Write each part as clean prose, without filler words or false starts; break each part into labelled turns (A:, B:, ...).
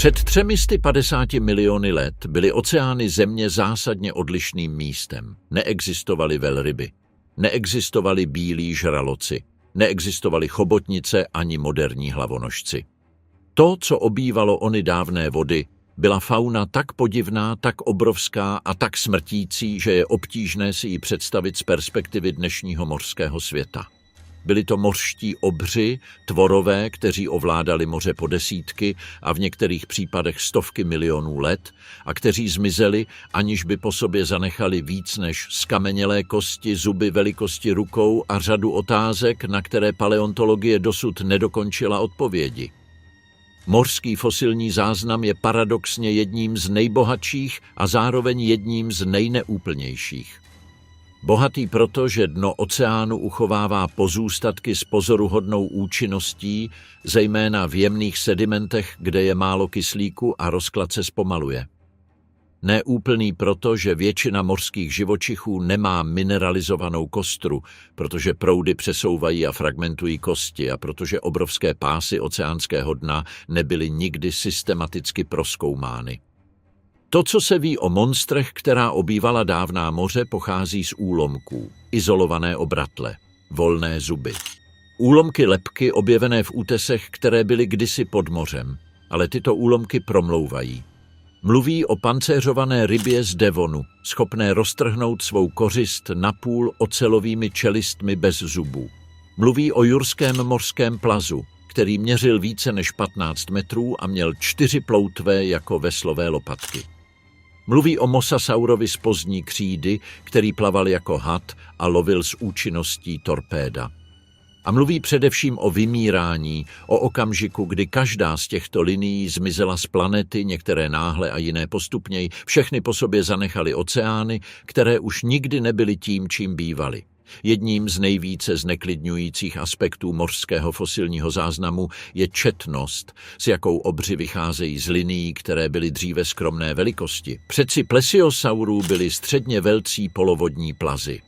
A: Před 350 miliony let byly oceány Země zásadně odlišným místem. Neexistovaly velryby, neexistovali bílí žraloci, neexistovaly chobotnice ani moderní hlavonožci. To, co obývalo ony dávné vody, byla fauna tak podivná, tak obrovská a tak smrtící, že je obtížné si ji představit z perspektivy dnešního mořského světa. Byli to mořští obři, tvorové, kteří ovládali moře po desítky a v některých případech stovky milionů let a kteří zmizeli, aniž by po sobě zanechali víc než skamenělé kosti, zuby velikosti rukou a řadu otázek, na které paleontologie dosud nedokončila odpovědi. Mořský fosilní záznam je paradoxně jedním z nejbohatších a zároveň jedním z nejneúplnějších. Bohatý proto, že dno oceánu uchovává pozůstatky s pozoruhodnou účinností, zejména v jemných sedimentech, kde je málo kyslíku a rozklad se zpomaluje. Neúplný proto, že většina mořských živočichů nemá mineralizovanou kostru, protože proudy přesouvají a fragmentují kosti a protože obrovské pásy oceánského dna nebyly nikdy systematicky prozkoumány. To, co se ví o monstrech, která obývala dávná moře, pochází z úlomků, izolované obratle, volné zuby. Úlomky lebky objevené v útesech, které byly kdysi pod mořem, ale tyto úlomky promlouvají. Mluví o pancéřované rybě z Devonu, schopné roztrhnout svou kořist napůl ocelovými čelistmi bez zubů. Mluví o jurském mořském plazu, který měřil více než 15 metrů a měl 4 ploutve jako veslové lopatky. Mluví o mosasaurovi z pozdní křídy, který plaval jako had a lovil s účinností torpéda. A mluví především o vymírání, o okamžiku, kdy každá z těchto linií zmizela z planety, některé náhle a jiné postupněji, všechny po sobě zanechaly oceány, které už nikdy nebyly tím, čím bývaly. Jedním z nejvíce zneklidňujících aspektů mořského fosilního záznamu je četnost, s jakou obři vycházejí z linií, které byly dříve skromné velikosti. Předci plesiosaurů byli středně velcí polovodní plazy.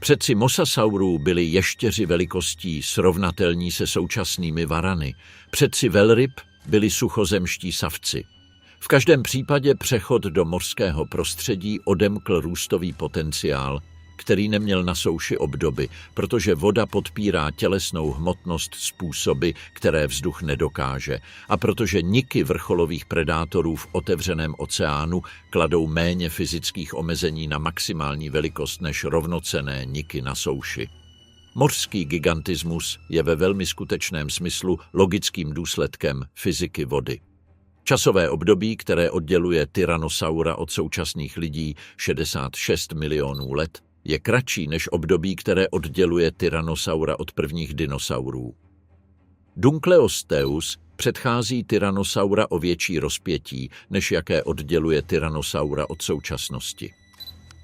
A: Předci mosasaurů byli ještěři velikostí srovnatelní se současnými varany. Předci velryb byli suchozemští savci. V každém případě přechod do mořského prostředí odemkl růstový potenciál, který neměl na souši obdoby, protože voda podpírá tělesnou hmotnost způsoby, které vzduch nedokáže, a protože niky vrcholových predátorů v otevřeném oceánu kladou méně fyzických omezení na maximální velikost než rovnocenné niky na souši. Mořský gigantismus je ve velmi skutečném smyslu logickým důsledkem fyziky vody. Časové období, které odděluje Tyrannosaura od současných lidí 66 milionů let, je kratší než období, které odděluje Tyrannosaura od prvních dinosaurů. Dunkleosteus předchází Tyrannosaura o větší rozpětí, než jaké odděluje Tyrannosaura od současnosti.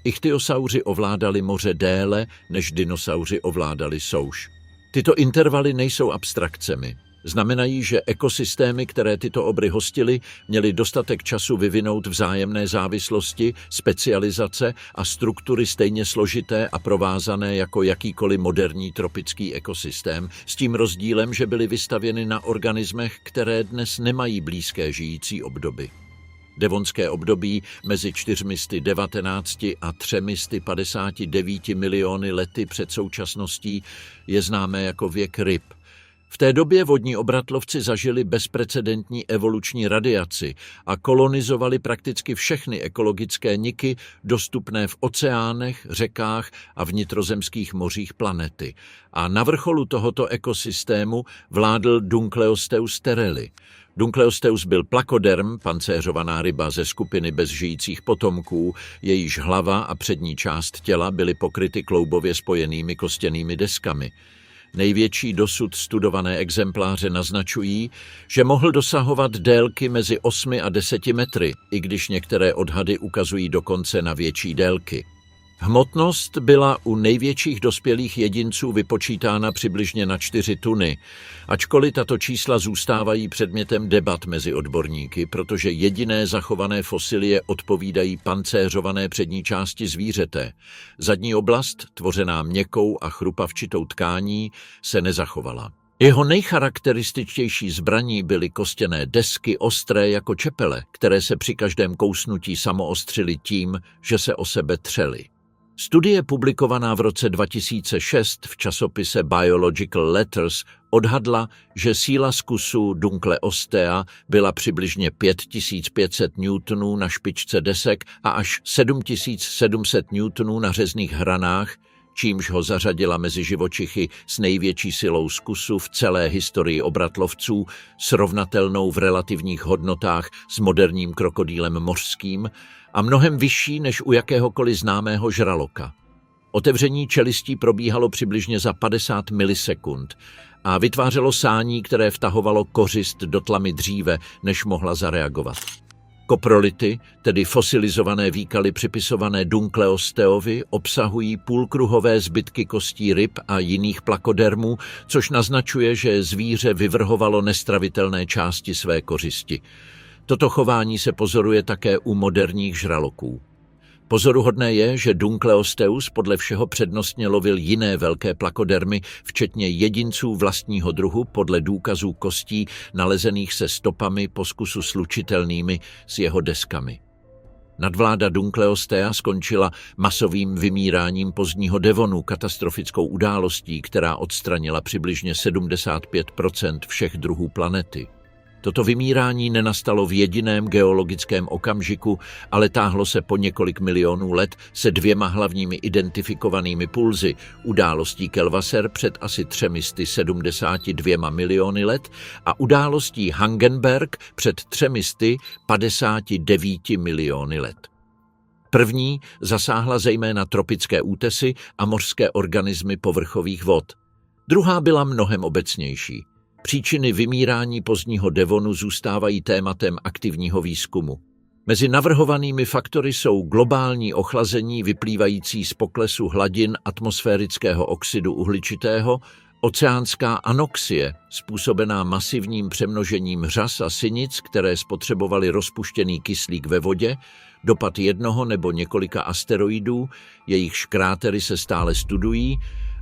A: Ichtyosauři ovládali moře déle, než dinosauři ovládali souš. Tyto intervaly nejsou abstrakcemi. Znamenají, že ekosystémy, které tyto obry hostily, měly dostatek času vyvinout vzájemné závislosti, specializace a struktury stejně složité a provázané jako jakýkoliv moderní tropický ekosystém, s tím rozdílem, že byly vystavěny na organismech, které dnes nemají blízké žijící obdoby. Devonské období mezi 419 a 359 miliony lety před současností je známé jako věk ryb. V té době vodní obratlovci zažili bezprecedentní evoluční radiaci a kolonizovali prakticky všechny ekologické niky dostupné v oceánech, řekách a vnitrozemských mořích planety. A na vrcholu tohoto ekosystému vládl Dunkleosteus tereli. Dunkleosteus byl plakoderm, pancéřovaná ryba ze skupiny bezžijících potomků, jejíž hlava a přední část těla byly pokryty kloubově spojenými kostěnými deskami. Největší dosud studované exempláře naznačují, že mohl dosahovat délky mezi 8 a 10 metry, i když některé odhady ukazují dokonce na větší délky. Hmotnost byla u největších dospělých jedinců vypočítána přibližně na 4 tuny, ačkoliv tato čísla zůstávají předmětem debat mezi odborníky, protože jediné zachované fosilie odpovídají pancéřované přední části zvířete. Zadní oblast, tvořená měkkou a chrupavčitou tkání, se nezachovala. Jeho nejcharakterističtější zbraní byly kostěné desky ostré jako čepele, které se při každém kousnutí samoostřily tím, že se o sebe třely. Studie publikovaná v roce 2006 v časopise Biological Letters odhadla, že síla zkusu Dunkle Ostea byla přibližně 5500 newtonů na špičce desek a až 7700 newtonů na řezných hranách, čímž ho zařadila mezi živočichy s největší silou zkusu v celé historii obratlovců, srovnatelnou v relativních hodnotách s moderním krokodýlem mořským a mnohem vyšší než u jakéhokoliv známého žraloka. Otevření čelistí probíhalo přibližně za 50 milisekund a vytvářelo sání, které vtahovalo kořist do tlamy dříve, než mohla zareagovat. Koprolity, tedy fosilizované výkaly připisované Dunkleosteovi, obsahují půlkruhové zbytky kostí ryb a jiných plakodermů, což naznačuje, že zvíře vyvrhovalo nestravitelné části své kořisti. Toto chování se pozoruje také u moderních žraloků. Pozoruhodné je, že Dunkleosteus podle všeho přednostně lovil jiné velké plakodermy, včetně jedinců vlastního druhu podle důkazů kostí nalezených se stopami po zkusu slučitelnými s jeho deskami. Nadvláda Dunkleostea skončila masovým vymíráním pozdního devonu, katastrofickou událostí, která odstranila přibližně 75% všech druhů planety. Toto vymírání nenastalo v jediném geologickém okamžiku, ale táhlo se po několik milionů let se dvěma hlavními identifikovanými pulzy, událostí Kelvasser před asi 372 miliony let a událostí Hangenberg před 359 miliony let. První zasáhla zejména tropické útesy a mořské organismy povrchových vod. Druhá byla mnohem obecnější. Příčiny vymírání pozdního devonu zůstávají tématem aktivního výzkumu. Mezi navrhovanými faktory jsou globální ochlazení vyplývající z poklesu hladin atmosférického oxidu uhličitého, oceánská anoxie, způsobená masivním přemnožením řas a sinic, které spotřebovaly rozpuštěný kyslík ve vodě, dopad jednoho nebo několika asteroidů, jejichž krátery se stále studují,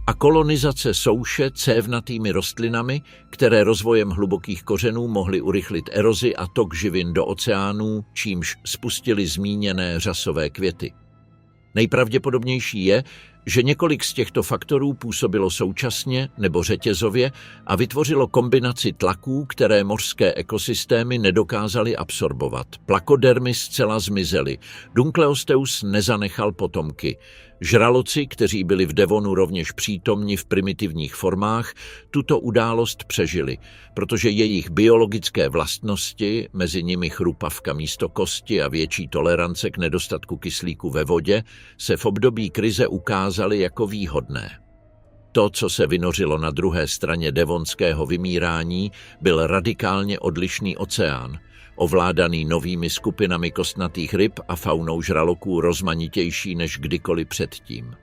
A: a kolonizace souše cévnatými rostlinami, které rozvojem hlubokých kořenů mohly urychlit erozi a tok živin do oceánů, čímž spustili zmíněné řasové květy. Nejpravděpodobnější je, že několik z těchto faktorů působilo současně nebo řetězově a vytvořilo kombinaci tlaků, které mořské ekosystémy nedokázaly absorbovat. Plakodermy zcela zmizely. Dunkleosteus nezanechal potomky. Žraloci, kteří byli v devonu rovněž přítomni v primitivních formách, tuto událost přežili, protože jejich biologické vlastnosti, mezi nimi chrupavka místo kosti a větší tolerance k nedostatku kyslíku ve vodě, se v období krize ukázaly jako výhodné. To, co se vynořilo na druhé straně devonského vymírání, byl radikálně odlišný oceán, ovládaný novými skupinami kostnatých ryb a faunou žraloků rozmanitější než kdykoliv předtím.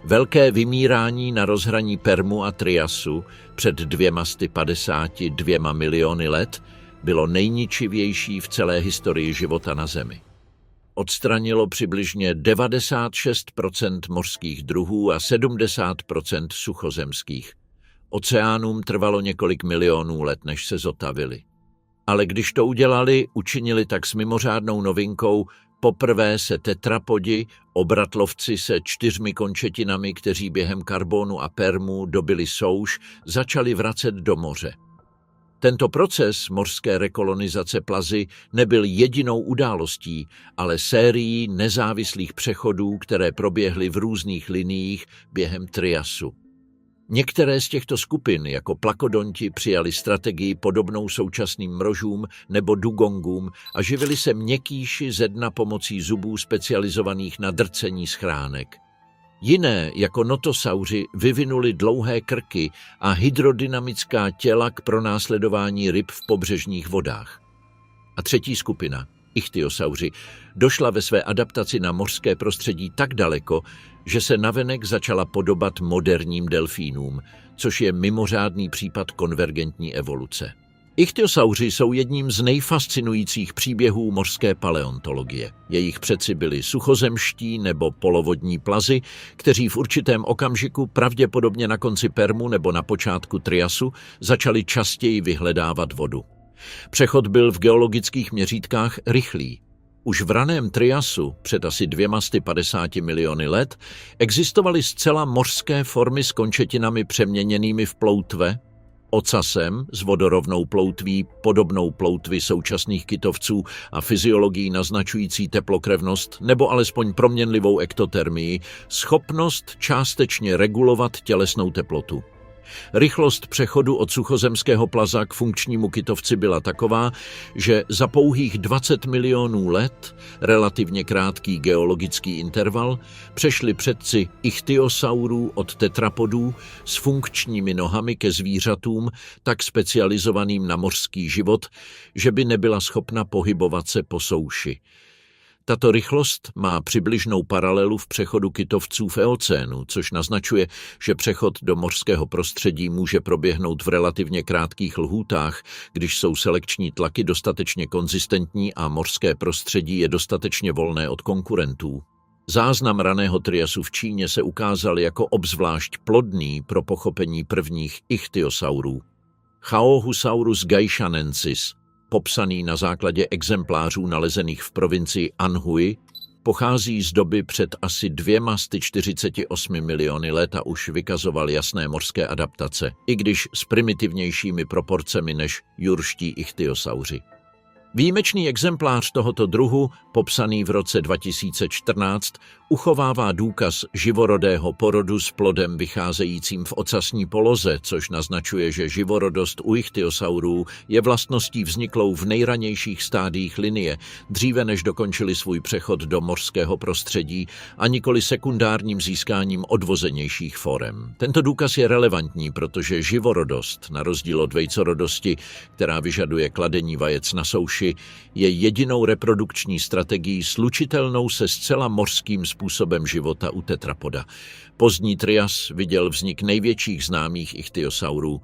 A: Velké vymírání na rozhraní Permu a Triasu před 252 miliony let bylo nejničivější v celé historii života na Zemi. Odstranilo přibližně 96% mořských druhů a 70% suchozemských. Oceánům trvalo několik milionů let, než se zotavili. Ale když to udělali, učinili tak s mimořádnou novinkou. Poprvé se tetrapodi, obratlovci se 4 končetinami, kteří během karbonu a permu dobili souš, začali vracet do moře. Tento proces mořské rekolonizace plazy nebyl jedinou událostí, ale sérií nezávislých přechodů, které proběhly v různých liniích během Triasu. Některé z těchto skupin, jako plakodonti, přijali strategii podobnou současným mrožům nebo dugongům a živili se měkkýši ze dna pomocí zubů specializovaných na drcení schránek. Jiné, jako notosauři, vyvinuli dlouhé krky a hydrodynamická těla k pronásledování ryb v pobřežních vodách. A třetí skupina, ichtyosauři, došla ve své adaptaci na mořské prostředí tak daleko, že se navenek začala podobat moderním delfínům, což je mimořádný případ konvergentní evoluce. Ichtyosauři jsou jedním z nejfascinujících příběhů mořské paleontologie. Jejich předci byli suchozemští nebo polovodní plazi, kteří v určitém okamžiku, pravděpodobně na konci Permu nebo na počátku Triasu, začali častěji vyhledávat vodu. Přechod byl v geologických měřítkách rychlý. Už v raném Triasu, před asi 250 miliony let, existovaly zcela mořské formy s končetinami přeměněnými v ploutve, ocasem s vodorovnou ploutví, podobnou ploutvi současných kytovců a fyziologií naznačující teplokrevnost nebo alespoň proměnlivou ektotermii, schopnost částečně regulovat tělesnou teplotu. Rychlost přechodu od suchozemského plaza k funkčnímu kytovci byla taková, že za pouhých 20 milionů let, relativně krátký geologický interval, přešli předci ichtyosaurů od tetrapodů s funkčními nohami ke zvířatům tak specializovaným na mořský život, že by nebyla schopna pohybovat se po souši. Tato rychlost má přibližnou paralelu v přechodu kytovců v eocénu, což naznačuje, že přechod do mořského prostředí může proběhnout v relativně krátkých lhůtách, když jsou selekční tlaky dostatečně konzistentní a mořské prostředí je dostatečně volné od konkurentů. Záznam raného Triasu v Číně se ukázal jako obzvlášť plodný pro pochopení prvních ichtyosaurů. Chaohusaurus gaishanensis, popsaný na základě exemplářů nalezených v provincii Anhui, pochází z doby před asi 248 miliony let a už vykazoval jasné mořské adaptace, i když s primitivnějšími proporcemi než jurští ichtyosauři. Výjimečný exemplář tohoto druhu, popsaný v roce 2014, uchovává důkaz živorodého porodu s plodem vycházejícím v ocasní poloze, což naznačuje, že živorodost u ichtyosaurů je vlastností vzniklou v nejranějších stádiích linie, dříve než dokončili svůj přechod do mořského prostředí a nikoli sekundárním získáním odvozenějších forem. Tento důkaz je relevantní, protože živorodost, na rozdíl od vejcorodosti, která vyžaduje kladení vajec na souši, je jedinou reprodukční strategií slučitelnou se zcela mořským způsobem života u tetrapoda. Pozdní Trias viděl vznik největších známých ichtyosaurů.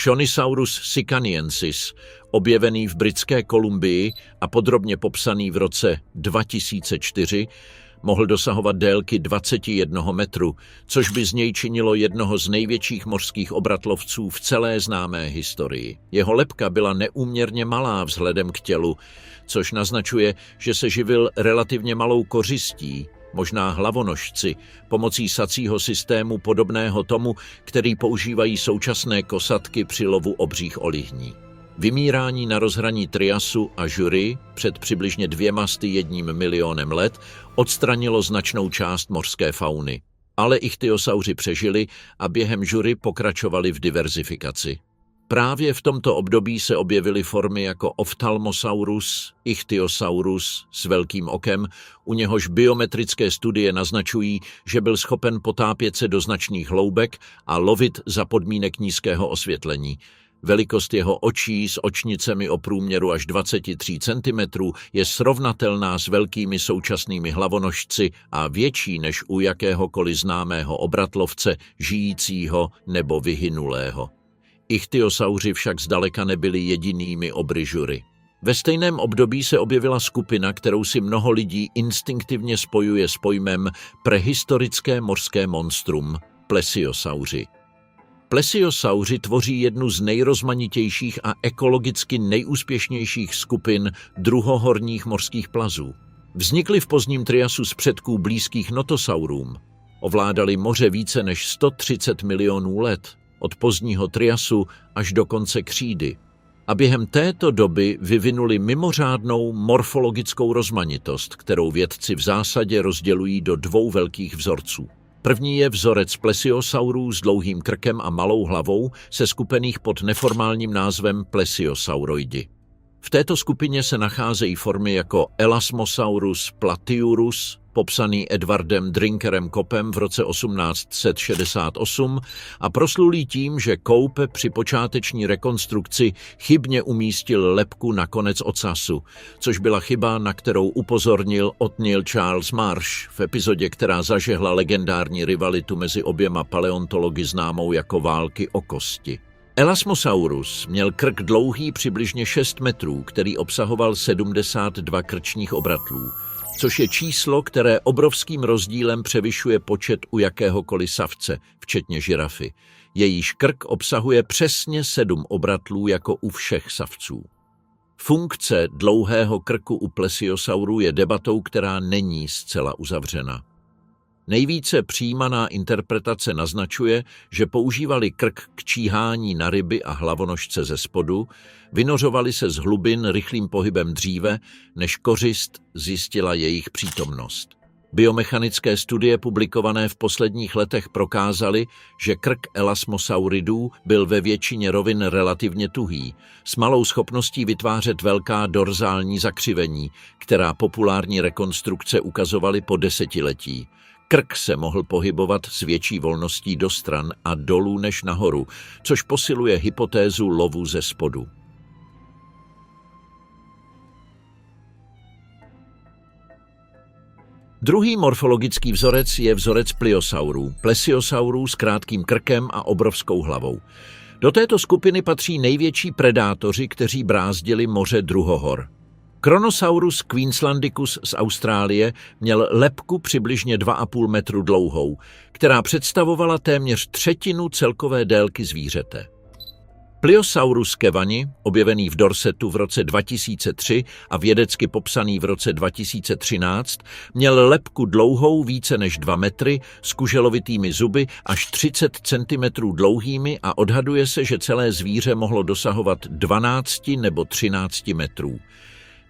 A: Shonisaurus sicaniensis, objevený v Britské Kolumbii a podrobně popsaný v roce 2004, mohl dosahovat délky 21 metru, což by z něj činilo jednoho z největších mořských obratlovců v celé známé historii. Jeho lebka byla neúměrně malá vzhledem k tělu, což naznačuje, že se živil relativně malou kořistí, možná hlavonožci, pomocí sacího systému podobného tomu, který používají současné kosatky při lovu obřích olihní. Vymírání na rozhraní Triasu a Jury před přibližně 201 milionem let odstranilo značnou část mořské fauny. Ale ichthyosauři přežili a během Jury pokračovali v diverzifikaci. Právě v tomto období se objevily formy jako Ophthalmosaurus, Ichthyosaurus s velkým okem, u něhož biometrické studie naznačují, že byl schopen potápět se do značných hloubek a lovit za podmínek nízkého osvětlení. Velikost jeho očí s očnicemi o průměru až 23 cm je srovnatelná s velkými současnými hlavonožci a větší než u jakéhokoliv známého obratlovce, žijícího nebo vyhynulého. Ichthyosauři však zdaleka nebyli jedinými obry Jury. Ve stejném období se objevila skupina, kterou si mnoho lidí instinktivně spojuje s pojmem prehistorické mořské monstrum – plesiosauři. Plesiosauři tvoří jednu z nejrozmanitějších a ekologicky nejúspěšnějších skupin druhohorních mořských plazů. Vznikly v pozdním Triasu z předků blízkých notosaurům. Ovládali moře více než 130 milionů let, od pozdního Triasu až do konce křídy. A během této doby vyvinuli mimořádnou morfologickou rozmanitost, kterou vědci v zásadě rozdělují do dvou velkých vzorců. První je vzorec plesiosaurů s dlouhým krkem a malou hlavou, seskupených pod neformálním názvem plesiosauroidi. V této skupině se nacházejí formy jako Elasmosaurus platiurus, popsaný Edwardem Drinkerem Coppem v roce 1868 a proslulý tím, že Cope při počáteční rekonstrukci chybně umístil lebku na konec ocasu, což byla chyba, na kterou upozornil Othniel Charles Marsh v epizodě, která zažehla legendární rivalitu mezi oběma paleontology známou jako války o kosti. Elasmosaurus měl krk dlouhý přibližně 6 metrů, který obsahoval 72 krčních obratlů, což je číslo, které obrovským rozdílem převyšuje počet u jakéhokoliv savce, včetně žirafy. Jejíž krk obsahuje přesně 7 obratlů jako u všech savců. Funkce dlouhého krku u plesiosaurů je debatou, která není zcela uzavřena. Nejvíce přijímaná interpretace naznačuje, že používali krk k číhání na ryby a hlavonožce ze spodu, vynořovali se z hlubin rychlým pohybem dříve, než kořist zjistila jejich přítomnost. Biomechanické studie publikované v posledních letech prokázaly, že krk elasmosauridů byl ve většině rovin relativně tuhý, s malou schopností vytvářet velká dorzální zakřivení, která populární rekonstrukce ukazovaly po desetiletí. Krk se mohl pohybovat s větší volností do stran a dolů než nahoru, což posiluje hypotézu lovu ze spodu. Druhý morfologický vzorec je vzorec pliosaurů, plesiosaurů s krátkým krkem a obrovskou hlavou. Do této skupiny patří největší predátoři, kteří brázdili moře druhohor. Kronosaurus queenslandicus z Austrálie měl lebku přibližně 2,5 metru dlouhou, která představovala téměř třetinu celkové délky zvířete. Pliosaurus kevani, objevený v Dorsetu v roce 2003 a vědecky popsaný v roce 2013, měl lebku dlouhou více než 2 metry s kuželovitými zuby až 30 cm dlouhými a odhaduje se, že celé zvíře mohlo dosahovat 12 nebo 13 metrů.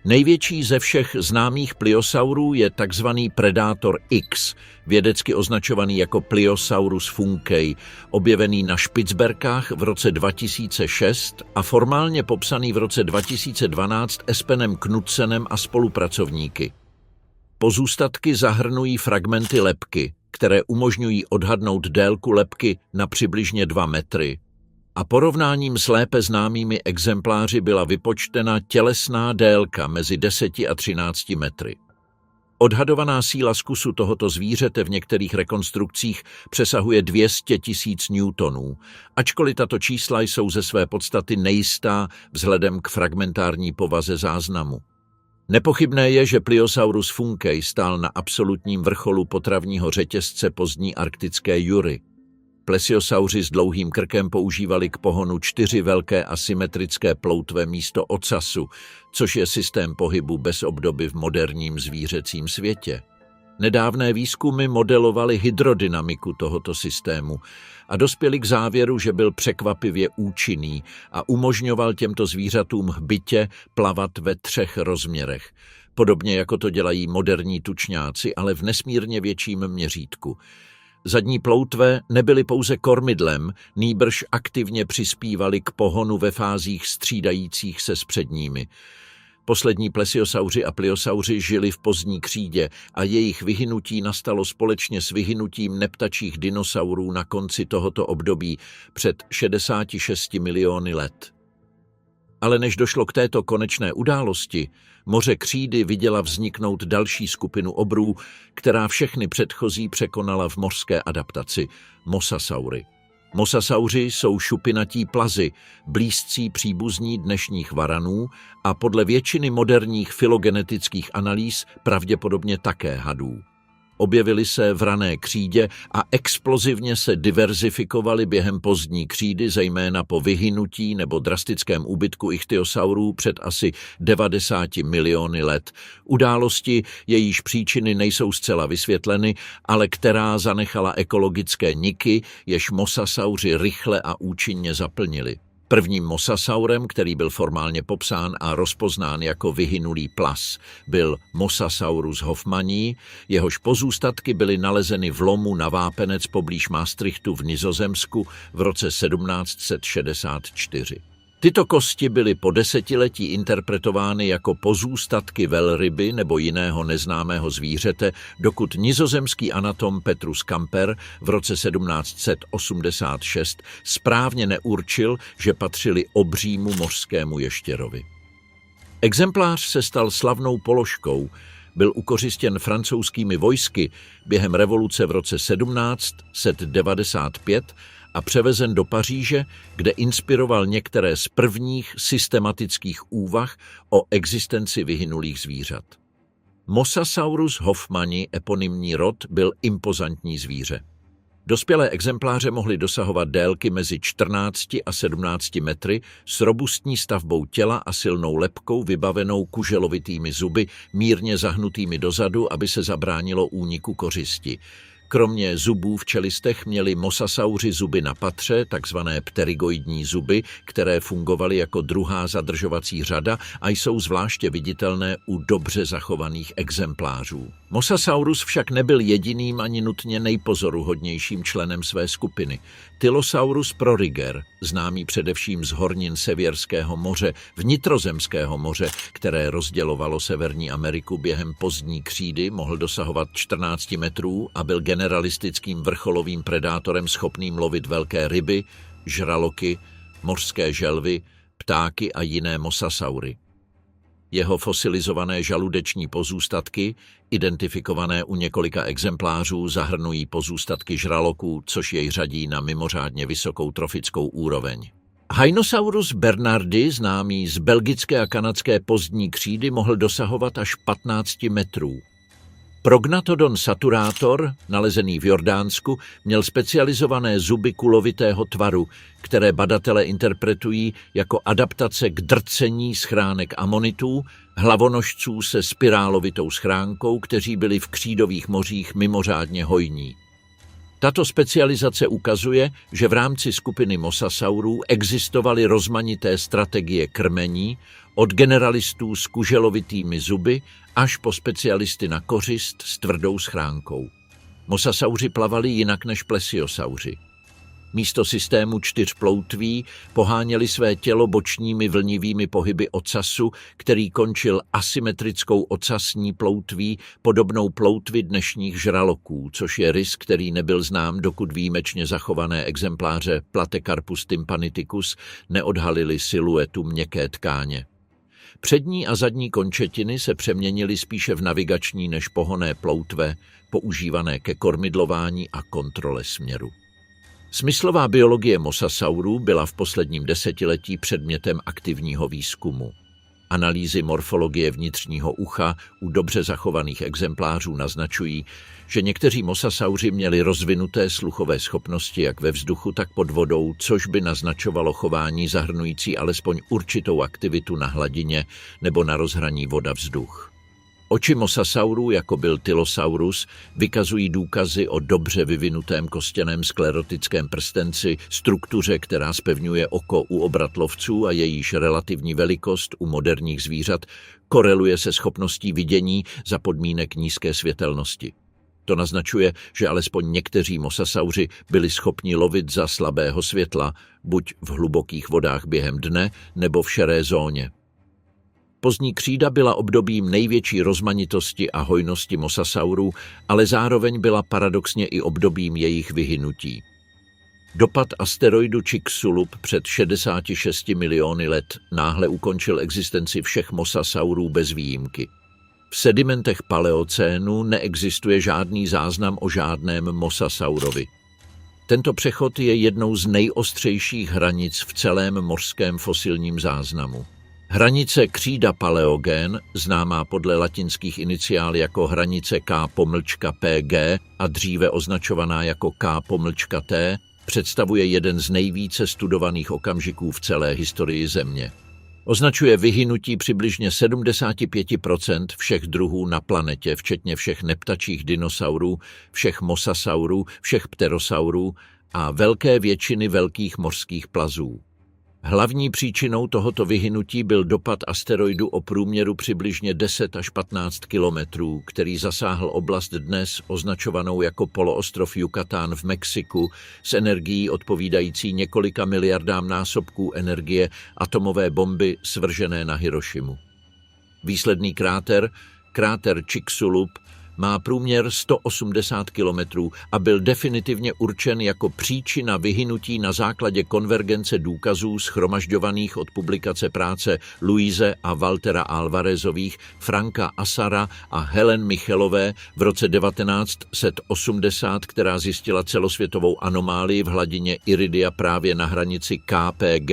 A: Největší ze všech známých pliosaurů je tzv. Predator X, vědecky označovaný jako Pliosaurus funkei, objevený na Špicberkách v roce 2006 a formálně popsaný v roce 2012 Espenem Knudsenem a spolupracovníky. Pozůstatky zahrnují fragmenty lebky, které umožňují odhadnout délku lebky na přibližně 2 metry. A porovnáním s lépe známými exempláři byla vypočtena tělesná délka mezi 10 a 13 metry. Odhadovaná síla zkusu tohoto zvířete v některých rekonstrukcích přesahuje 200 000 newtonů, ačkoliv tato čísla jsou ze své podstaty nejistá vzhledem k fragmentární povaze záznamu. Nepochybné je, že Pliosaurus funkei stál na absolutním vrcholu potravního řetězce pozdní arktické jury. Plesiosauři s dlouhým krkem používali k pohonu 4 velké asymetrické ploutve místo ocasu, což je systém pohybu bez obdoby v moderním zvířecím světě. Nedávné výzkumy modelovaly hydrodynamiku tohoto systému a dospěli k závěru, že byl překvapivě účinný a umožňoval těmto zvířatům hbitě plavat ve 3 rozměrech, podobně jako to dělají moderní tučňáci, ale v nesmírně větším měřítku. Zadní ploutve nebyly pouze kormidlem, nýbrž aktivně přispívaly k pohonu ve fázích střídajících se s předními. Poslední plesiosauři a pliosauři žili v pozdní křídě a jejich vyhynutí nastalo společně s vyhynutím neptačích dinosaurů na konci tohoto období před 66 miliony let. Ale než došlo k této konečné události, moře křídy viděla vzniknout další skupinu obrů, která všechny předchozí překonala v mořské adaptaci – mosasaury. Mosasauři jsou šupinatí plazy, blízcí příbuzní dnešních varanů a podle většiny moderních filogenetických analýz pravděpodobně také hadů. Objevili se v rané křídě a explozivně se diverzifikovali během pozdní křídy, zejména po vyhynutí nebo drastickém úbytku ichtyosaurů před asi 90 miliony let. Události, jejíž příčiny nejsou zcela vysvětleny, ale která zanechala ekologické niky, jež mosasauři rychle a účinně zaplnili. Prvním mosasaurem, který byl formálně popsán a rozpoznán jako vyhynulý plas, byl Mosasaurus hoffmanni, jehož pozůstatky byly nalezeny v lomu na vápenec poblíž Maastrichtu v Nizozemsku v roce 1764. Tyto kosti byly po desetiletí interpretovány jako pozůstatky velryby nebo jiného neznámého zvířete, dokud nizozemský anatom Petrus Camper v roce 1786 správně neurčil, že patřili obřímu mořskému ještěrovi. Exemplář se stal slavnou položkou, byl ukořistěn francouzskými vojsky během revoluce v roce 1795 a převezen do Paříže, kde inspiroval některé z prvních systematických úvah o existenci vyhynulých zvířat. Mosasaurus hoffmanni, eponymní rod, byl impozantní zvíře. Dospělé exempláře mohly dosahovat délky mezi 14 a 17 metry s robustní stavbou těla a silnou lebkou vybavenou kuželovitými zuby, mírně zahnutými dozadu, aby se zabránilo úniku kořisti. Kromě zubů v čelistech měli mosasauři zuby na patře, takzvané pterygoidní zuby, které fungovaly jako druhá zadržovací řada a jsou zvláště viditelné u dobře zachovaných exemplářů. Mosasaurus však nebyl jediným ani nutně nejpozoruhodnějším členem své skupiny. Tylosaurus proriger, známý především z hornin Severského moře, vnitrozemského moře, které rozdělovalo Severní Ameriku během pozdní křídy, mohl dosahovat 14 metrů a byl generalistickým vrcholovým predátorem schopným lovit velké ryby, žraloky, mořské želvy, ptáky a jiné mosasaury. Jeho fosilizované žaludeční pozůstatky, identifikované u několika exemplářů, zahrnují pozůstatky žraloků, což jej řadí na mimořádně vysokou trofickou úroveň. Hynosaurus bernardi, známý z belgické a kanadské pozdní křídy, mohl dosahovat až 15 metrů. Prognatodon saturátor, nalezený v Jordánsku, měl specializované zuby kulovitého tvaru, které badatelé interpretují jako adaptace k drcení schránek amonitů, hlavonožců se spirálovitou schránkou, kteří byli v křídových mořích mimořádně hojní. Tato specializace ukazuje, že v rámci skupiny mosasaurů existovaly rozmanité strategie krmení, od generalistů s kuželovitými zuby až po specialisty na kořist s tvrdou schránkou. Mosasauři plavali jinak než plesiosauři. Místo systému 4 ploutví poháněli své tělo bočními vlnivými pohyby ocasu, který končil asymetrickou ocasní ploutví podobnou ploutvi dnešních žraloků, což je rys, který nebyl znám, dokud výjimečně zachované exempláře Platecarpus tympaniticus neodhalily siluetu měkké tkáně. Přední a zadní končetiny se přeměnily spíše v navigační než pohonné ploutve, používané ke kormidlování a kontrole směru. Smyslová biologie mosasaurů byla v posledním desetiletí předmětem aktivního výzkumu. Analýzy morfologie vnitřního ucha u dobře zachovaných exemplářů naznačují, že někteří mosasauři měli rozvinuté sluchové schopnosti jak ve vzduchu, tak pod vodou, což by naznačovalo chování zahrnující alespoň určitou aktivitu na hladině nebo na rozhraní voda-vzduch. Oči mosasaurů, jako byl Tylosaurus, vykazují důkazy o dobře vyvinutém kostěném sklerotickém prstenci, struktuře, která zpevňuje oko u obratlovců a jejíž relativní velikost u moderních zvířat koreluje se schopností vidění za podmínek nízké světelnosti. To naznačuje, že alespoň někteří mosasauři byli schopni lovit za slabého světla, buď v hlubokých vodách během dne nebo v šeré zóně. Pozdní křída byla obdobím největší rozmanitosti a hojnosti mosasaurů, ale zároveň byla paradoxně i obdobím jejich vyhynutí. Dopad asteroidu Chicxulub před 66 miliony let náhle ukončil existenci všech mosasaurů bez výjimky. V sedimentech paleocénu neexistuje žádný záznam o žádném mosasaurovi. Tento přechod je jednou z nejostřejších hranic v celém mořském fosilním záznamu. Hranice křída paleogen, známá podle latinských iniciál jako hranice K-PG a dříve označovaná jako K-T, představuje jeden z nejvíce studovaných okamžiků v celé historii Země. Označuje vyhynutí přibližně 75% všech druhů na planetě, včetně všech neptačích dinosaurů, všech mosasaurů, všech pterosaurů a velké většiny velkých mořských plazů. Hlavní příčinou tohoto vyhynutí byl dopad asteroidu o průměru přibližně 10 až 15 kilometrů, který zasáhl oblast dnes označovanou jako poloostrov Yucatán v Mexiku s energií odpovídající několika miliardám násobků energie atomové bomby svržené na Hirošimu. Výsledný kráter Chicxulub, má průměr 180 kilometrů a byl definitivně určen jako příčina vyhynutí na základě konvergence důkazů shromažďovaných od publikace práce Louise a Waltera Alvarezových, Franka Asara a Helen Michelové v roce 1980, která zjistila celosvětovou anomálii v hladině iridia právě na hranici KPG,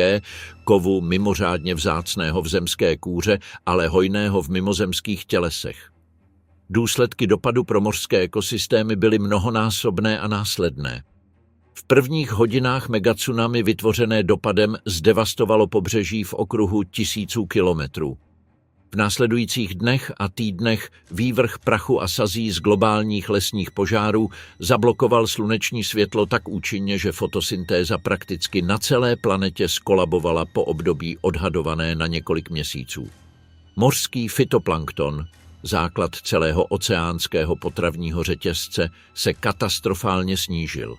A: kovu mimořádně vzácného v zemské kůře, ale hojného v mimozemských tělesech. Důsledky dopadu pro mořské ekosystémy byly mnohonásobné a následné. V prvních hodinách megatsunami vytvořené dopadem zdevastovalo pobřeží v okruhu tisíců kilometrů. V následujících dnech a týdnech vývrch prachu a sazí z globálních lesních požárů zablokoval sluneční světlo tak účinně, že fotosyntéza prakticky na celé planetě skolabovala po období odhadované na několik měsíců. Mořský fytoplankton, základ celého oceánského potravního řetězce, se katastrofálně snížil.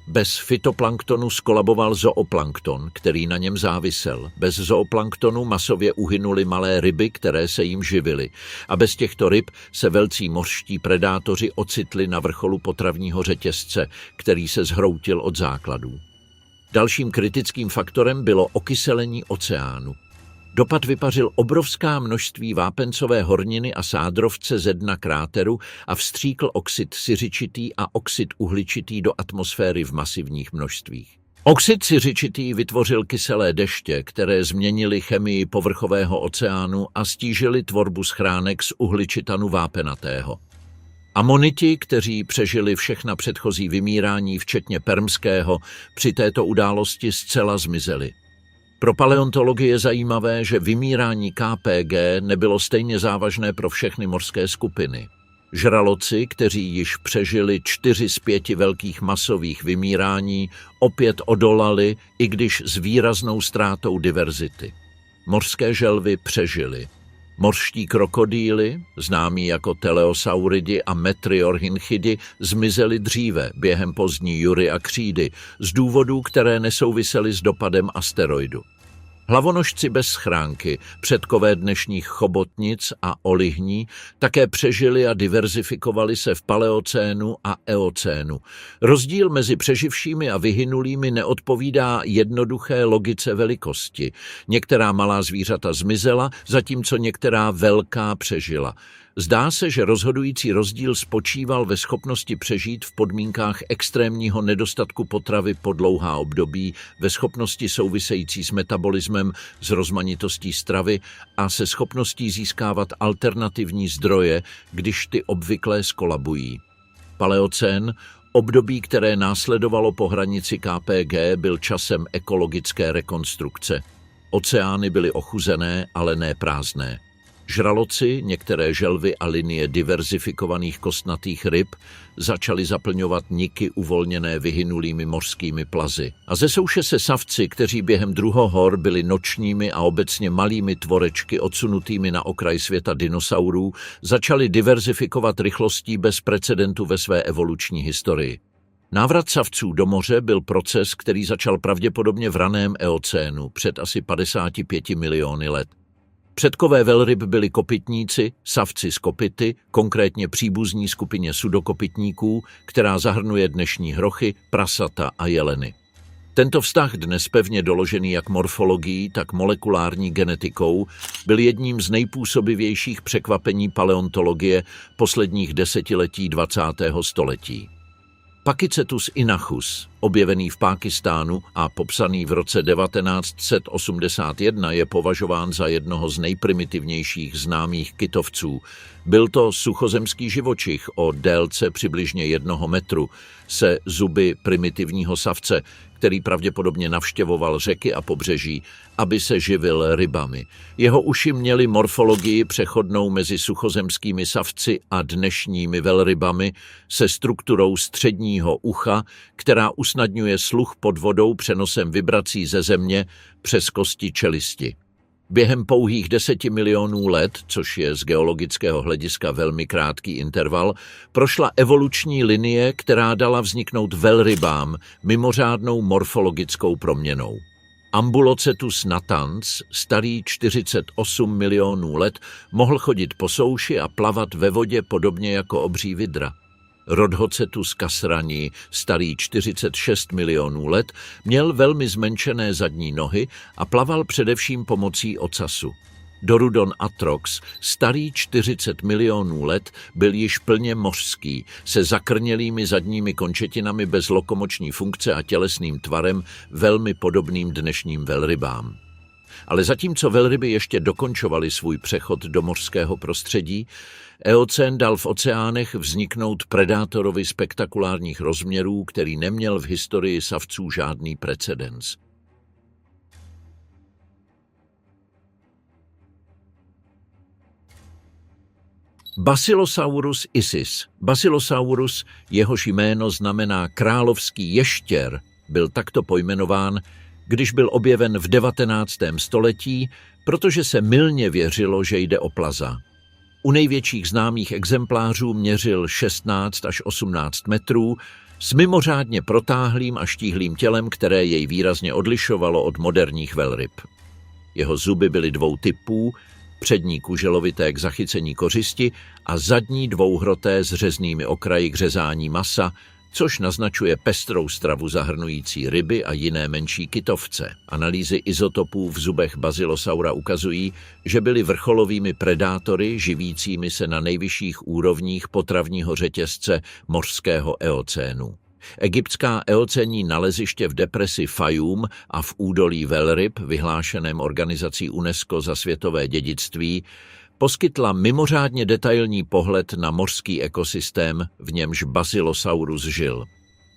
A: Bez fytoplanktonu skolaboval zooplankton, který na něm závisel. Bez zooplanktonu masově uhynuly malé ryby, které se jim živily. A bez těchto ryb se velcí mořští predátoři ocitli na vrcholu potravního řetězce, který se zhroutil od základů. Dalším kritickým faktorem bylo okyselení oceánu. Dopad vypařil obrovská množství vápencové horniny a sádrovce ze dna kráteru a vstříkl oxid siřičitý a oxid uhličitý do atmosféry v masivních množstvích. Oxid siřičitý vytvořil kyselé deště, které změnily chemii povrchového oceánu a stížily tvorbu schránek z uhličitanu vápenatého. Amoniti, kteří přežili všechna předchozí vymírání, včetně permského, při této události zcela zmizeli. Pro paleontologii je zajímavé, že vymírání KPG nebylo stejně závažné pro všechny mořské skupiny. Žraloci, kteří již přežili 4 z 5 velkých masových vymírání, opět odolali, i když s výraznou ztrátou diverzity. Mořské želvy přežily. Mořští krokodýly, známí jako teleosauridy a metriorhynchidy, zmizely dříve během pozdní jury a křídy z důvodů, které nesouvisely s dopadem asteroidu. Hlavonožci bez schránky, předkové dnešních chobotnic a olihní, také přežili a diverzifikovali se v paleocénu a eocénu. Rozdíl mezi přeživšími a vyhynulými neodpovídá jednoduché logice velikosti. Některá malá zvířata zmizela, zatímco některá velká přežila. Zdá se, že rozhodující rozdíl spočíval ve schopnosti přežít v podmínkách extrémního nedostatku potravy po dlouhá období, ve schopnosti související s metabolismem, s rozmanitostí stravy a se schopností získávat alternativní zdroje, když ty obvyklé skolabují. Paleocén, období, které následovalo po hranici KPG, byl časem ekologické rekonstrukce. Oceány byly ochuzené, ale ne prázdné. Žraloci, některé želvy a linie diverzifikovaných kostnatých ryb začaly zaplňovat niky uvolněné vyhynulými mořskými plazy. A ze souše se savci, kteří během druhohor byli nočními a obecně malými tvorečky odsunutými na okraj světa dinosaurů, začali diverzifikovat rychlostí bez precedentu ve své evoluční historii. Návrat savců do moře byl proces, který začal pravděpodobně v raném eocénu před asi 55 miliony let. Předkové velryb byli kopytníci, savci z kopyty, konkrétně příbuzní skupině sudokopytníků, která zahrnuje dnešní hrochy, prasata a jeleny. Tento vztah, dnes pevně doložený jak morfologií, tak molekulární genetikou, byl jedním z nejpůsobivějších překvapení paleontologie posledních desetiletí 20. století. Pakicetus inachus, objevený v Pákistánu a popsaný v roce 1981, je považován za jednoho z nejprimitivnějších známých kytovců. Byl to suchozemský živočich o délce přibližně 1 metru se zuby primitivního savce, který pravděpodobně navštěvoval řeky a pobřeží, aby se živil rybami. Jeho uši měly morfologii přechodnou mezi suchozemskými savci a dnešními velrybami se strukturou středního ucha, která usnadňuje sluch pod vodou přenosem vibrací ze země přes kosti čelisti. Během pouhých 10 milionů let, což je z geologického hlediska velmi krátký interval, prošla evoluční linie, která dala vzniknout velrybám mimořádnou morfologickou proměnou. Ambulocetus natans, starý 48 milionů let, mohl chodit po souši a plavat ve vodě podobně jako obří vydra. Rodhocetus casrani, starý 46 milionů let, měl velmi zmenšené zadní nohy a plaval především pomocí ocasu. Dorudon atrox, starý 40 milionů let, byl již plně mořský, se zakrnělými zadními končetinami bez lokomoční funkce a tělesným tvarem velmi podobným dnešním velrybám. Ale zatímco velryby ještě dokončovaly svůj přechod do mořského prostředí, Eocén dal v oceánech vzniknout predátorovi spektakulárních rozměrů, který neměl v historii savců žádný precedens. Basilosaurus isis. Basilosaurus, jehož jméno znamená královský ještěr, byl takto pojmenován, když byl objeven v 19. století, protože se mylně věřilo, že jde o plaza. U největších známých exemplářů měřil 16 až 18 metrů s mimořádně protáhlým a štíhlým tělem, které jej výrazně odlišovalo od moderních velryb. Jeho zuby byly dvou typů, přední kuželovité k zachycení kořisti a zadní dvouhroté s řeznými okraji k řezání masa, což naznačuje pestrou stravu zahrnující ryby a jiné menší kytovce. Analýzy izotopů v zubech Basilosaura ukazují, že byli vrcholovými predátory živícími se na nejvyšších úrovních potravního řetězce mořského eocénu. Egyptská eocenní naleziště v depresi Fajum a v údolí velryb, vyhlášeném organizací UNESCO za světové dědictví, poskytla mimořádně detailní pohled na mořský ekosystém, v němž Basilosaurus žil.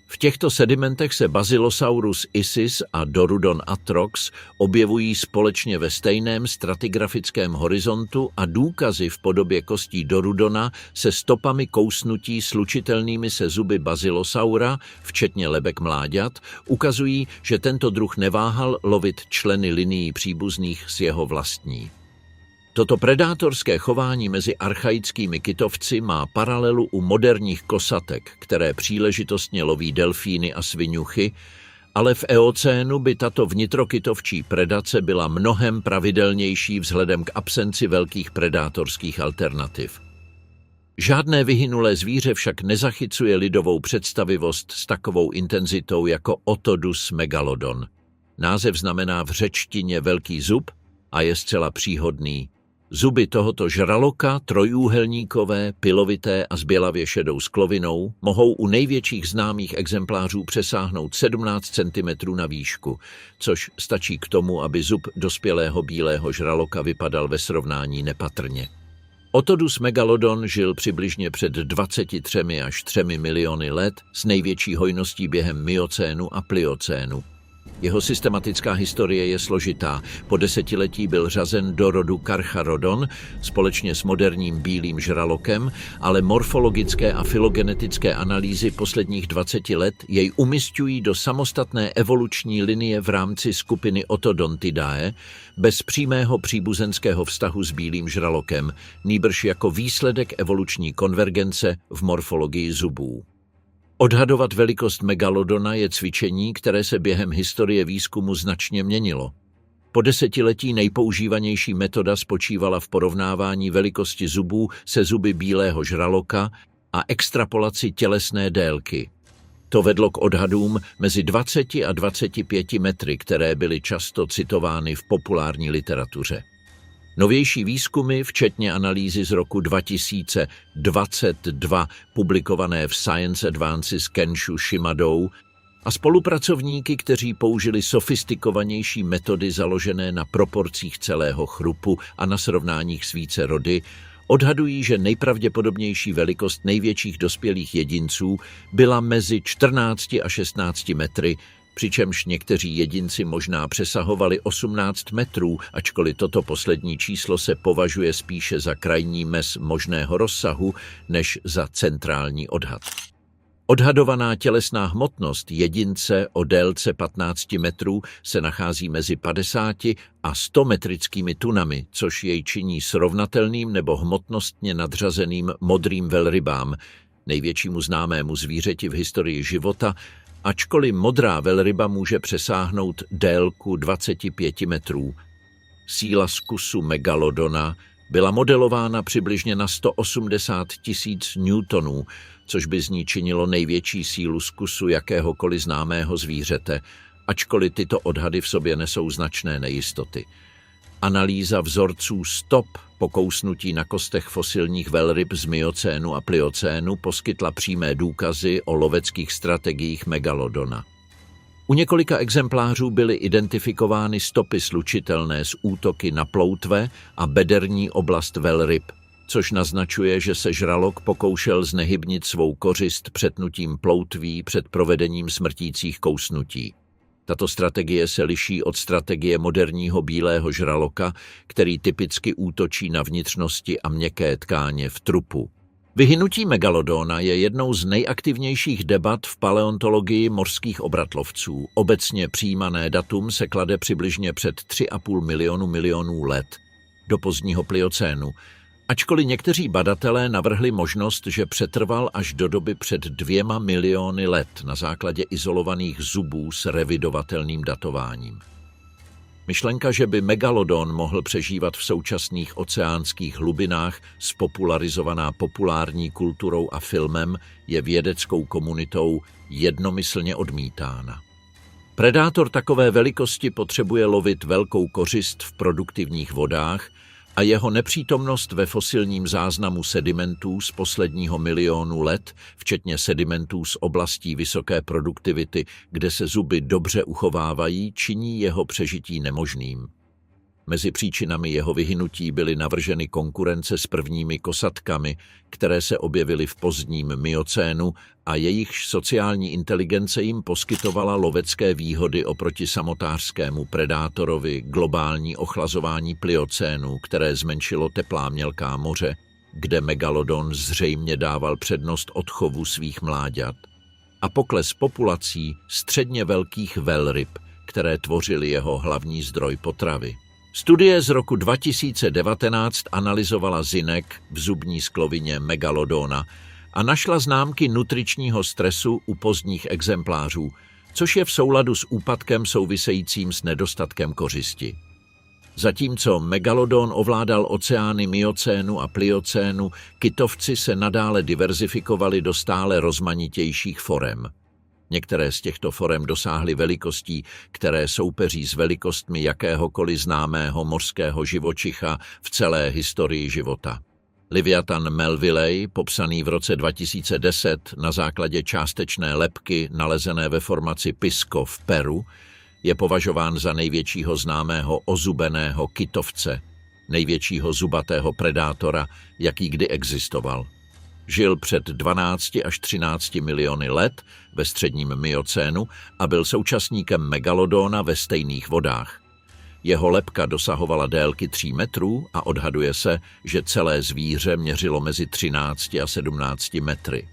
A: V těchto sedimentech se Basilosaurus isis a Dorudon atrox objevují společně ve stejném stratigrafickém horizontu a důkazy v podobě kostí Dorudona se stopami kousnutí slučitelnými se zuby Basilosaura, včetně lebek mláďat, ukazují, že tento druh neváhal lovit členy linií příbuzných s jeho vlastní. Toto predátorské chování mezi archaickými kytovci má paralelu u moderních kosatek, které příležitostně loví delfíny a sviňuchy, ale v eocénu by tato vnitrokytovčí predace byla mnohem pravidelnější vzhledem k absenci velkých predátorských alternativ. Žádné vyhynulé zvíře však nezachycuje lidovou představivost s takovou intenzitou jako Otodus megalodon. Název znamená v řečtině velký zub a je zcela příhodný. Zuby tohoto žraloka, trojúhelníkové, pilovité a zbělavě šedou sklovinou, mohou u největších známých exemplářů přesáhnout 17 cm na výšku, což stačí k tomu, aby zub dospělého bílého žraloka vypadal ve srovnání nepatrně. Otodus megalodon žil přibližně před 23 až 3 miliony let s největší hojností během miocénu a pliocénu. Jeho systematická historie je složitá. Po desetiletí byl řazen do rodu Carcharodon společně s moderním bílým žralokem, ale morfologické a filogenetické analýzy posledních 20 let jej umisťují do samostatné evoluční linie v rámci skupiny Otodontidae, bez přímého příbuzenského vztahu s bílým žralokem, nýbrž jako výsledek evoluční konvergence v morfologii zubů. Odhadovat velikost megalodona je cvičení, které se během historie výzkumu značně měnilo. Po desetiletí nejpoužívanější metoda spočívala v porovnávání velikosti zubů se zuby bílého žraloka a extrapolaci tělesné délky. To vedlo k odhadům mezi 20 a 25 metry, které byly často citovány v populární literatuře. Novější výzkumy, včetně analýzy z roku 2022, publikované v Science Advances Kenshu Shimadou, a spolupracovníky, kteří použili sofistikovanější metody založené na proporcích celého chrupu a na srovnáních s více rody, odhadují, že nejpravděpodobnější velikost největších dospělých jedinců byla mezi 14 a 16 metry, přičemž někteří jedinci možná přesahovali 18 metrů, ačkoliv toto poslední číslo se považuje spíše za krajní mez možného rozsahu, než za centrální odhad. Odhadovaná tělesná hmotnost jedince o délce 15 metrů se nachází mezi 50 a 100 metrickými tunami, což jej činí srovnatelným nebo hmotnostně nadřazeným modrým velrybám, největšímu známému zvířeti v historii života Ačkoliv modrá velryba může přesáhnout délku 25 metrů, síla zkusu megalodona byla modelována přibližně na 180 000 newtonů, což by z ní činilo největší sílu zkusu jakéhokoliv známého zvířete, ačkoliv tyto odhady v sobě nesou značné nejistoty. Analýza vzorců stop po kousnutí na kostech fosilních velryb z miocénu a pliocénu poskytla přímé důkazy o loveckých strategiích megalodona. U několika exemplářů byly identifikovány stopy slučitelné s útoky na ploutve a bederní oblast velryb, což naznačuje, že se žralok pokoušel znehybnit svou kořist přetnutím ploutví před provedením smrtících kousnutí. Tato strategie se liší od strategie moderního bílého žraloka, který typicky útočí na vnitřnosti a měkké tkáně v trupu. Vyhynutí megalodona je jednou z nejaktivnějších debat v paleontologii mořských obratlovců. Obecně přijímané datum se klade přibližně před 3,5 milionů let do pozdního pliocénu, ačkoliv někteří badatelé navrhli možnost, že přetrval až do doby před 2 miliony let na základě izolovaných zubů s revidovatelným datováním. Myšlenka, že by megalodon mohl přežívat v současných oceánských hlubinách, spopularizovaná populární kulturou a filmem, je vědeckou komunitou jednomyslně odmítána. Predátor takové velikosti potřebuje lovit velkou kořist v produktivních vodách a jeho nepřítomnost ve fosilním záznamu sedimentů z posledního milionu let, včetně sedimentů z oblastí vysoké produktivity, kde se zuby dobře uchovávají, činí jeho přežití nemožným. Mezi příčinami jeho vyhynutí byly navrženy konkurence s prvními kosatkami, které se objevily v pozdním miocénu a jejichž sociální inteligence jim poskytovala lovecké výhody oproti samotářskému predátorovi, globální ochlazování pliocénu, které zmenšilo teplá mělká moře, kde megalodon zřejmě dával přednost odchovu svých mláďat, a pokles populací středně velkých velryb, které tvořily jeho hlavní zdroj potravy. Studie z roku 2019 analyzovala zinek v zubní sklovině megalodona a našla známky nutričního stresu u pozdních exemplářů, což je v souladu s úpadkem souvisejícím s nedostatkem kořisti. Zatímco megalodon ovládal oceány miocénu a pliocénu, kytovci se nadále diverzifikovali do stále rozmanitějších forem. Některé z těchto forem dosáhly velikostí, které soupeří s velikostmi jakéhokoliv známého mořského živočicha v celé historii života. Liviatan melvillei, popsaný v roce 2010 na základě částečné lebky nalezené ve formaci Pisco v Peru, je považován za největšího známého ozubeného kytovce, největšího zubatého predátora, jaký kdy existoval. Žil před 12 až 13 miliony let ve středním miocénu a byl současníkem megalodona ve stejných vodách. Jeho lebka dosahovala délky 3 metrů a odhaduje se, že celé zvíře měřilo mezi 13 a 17 metry.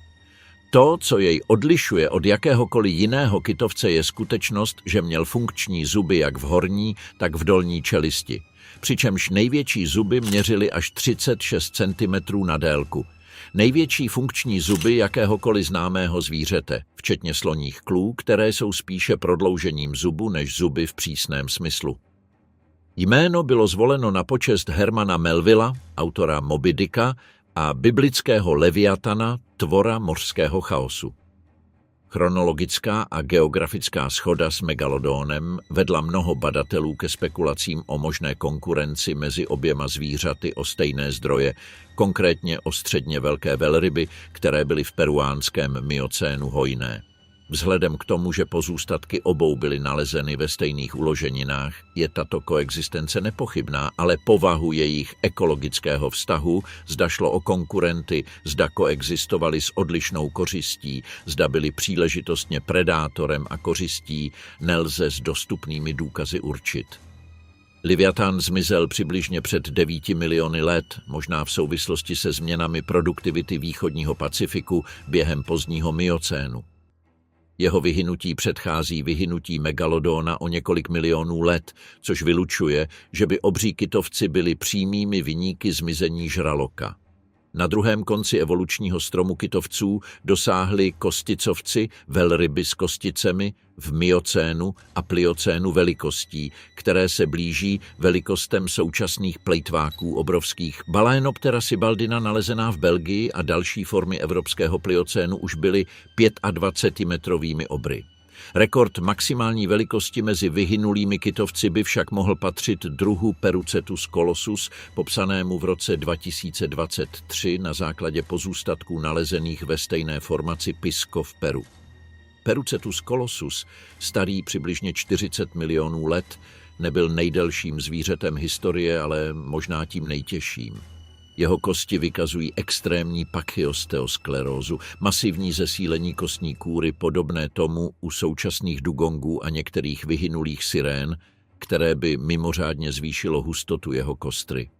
A: To, co jej odlišuje od jakéhokoliv jiného kytovce, je skutečnost, že měl funkční zuby jak v horní, tak v dolní čelisti, přičemž největší zuby měřily až 36 cm na délku. Největší funkční zuby jakéhokoliv známého zvířete, včetně sloních klů, které jsou spíše prodloužením zubu než zuby v přísném smyslu. Jméno bylo zvoleno na počest Hermana Melvilla, autora Moby Dicka, a biblického Leviatana, tvora mořského chaosu. Chronologická a geografická shoda s megalodonem vedla mnoho badatelů ke spekulacím o možné konkurenci mezi oběma zvířaty o stejné zdroje, konkrétně o středně velké velryby, které byly v peruánském miocénu hojné. Vzhledem k tomu, že pozůstatky obou byly nalezeny ve stejných uloženinách, je tato koexistence nepochybná, ale povahu jejich ekologického vztahu, zda šlo o konkurenty, zda koexistovali s odlišnou kořistí, zda byli příležitostně predátorem a kořistí, nelze s dostupnými důkazy určit. Liviatan zmizel přibližně před 9 miliony let, možná v souvislosti se změnami produktivity východního Pacifiku během pozdního miocénu. Jeho vyhynutí předchází vyhynutí megalodona o několik milionů let, což vylučuje, že by obří kytovci byli přímými viníky zmizení žraloka. Na druhém konci evolučního stromu kytovců dosáhli kosticovci, velryby s kosticemi, v miocénu a pliocénu velikostí, které se blíží velikostem současných plejtváků obrovských. Balaenoptera sibaldina nalezená v Belgii a další formy evropského pliocénu už byly 25metrovými obry. Rekord maximální velikosti mezi vyhynulými kytovci by však mohl patřit druhu Perucetus colossus, popsanému v roce 2023 na základě pozůstatků nalezených ve stejné formaci Pisco v Peru. Perucetus colossus, starý přibližně 40 milionů let, nebyl nejdelším zvířetem historie, ale možná tím nejtěžším. Jeho kosti vykazují extrémní pachyosteosklerózu, masivní zesílení kostní kůry podobné tomu u současných dugongů a některých vyhynulých sirén, které by mimořádně zvýšilo hustotu jeho kostry.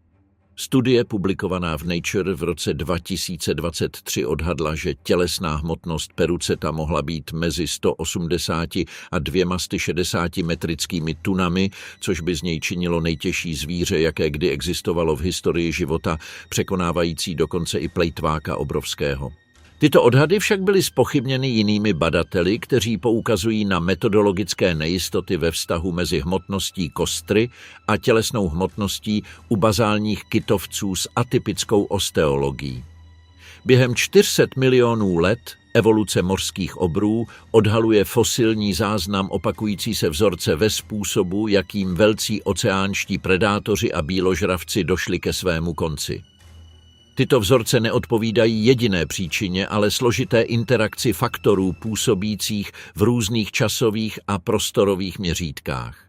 A: Studie publikovaná v Nature v roce 2023 odhadla, že tělesná hmotnost peruceta mohla být mezi 180 a 260 metrickými tunami, což by z něj činilo nejtěžší zvíře, jaké kdy existovalo v historii života, překonávající dokonce i plejtváka obrovského. Tyto odhady však byly zpochybněny jinými badateli, kteří poukazují na metodologické nejistoty ve vztahu mezi hmotností kostry a tělesnou hmotností u bazálních kytovců s atypickou osteologií. Během 400 milionů let evoluce mořských obrů odhaluje fosilní záznam opakující se vzorce ve způsobu, jakým velcí oceánští predátoři a býložravci došli ke svému konci. Tyto vzorce neodpovídají jediné příčině, ale složité interakci faktorů působících v různých časových a prostorových měřítkách.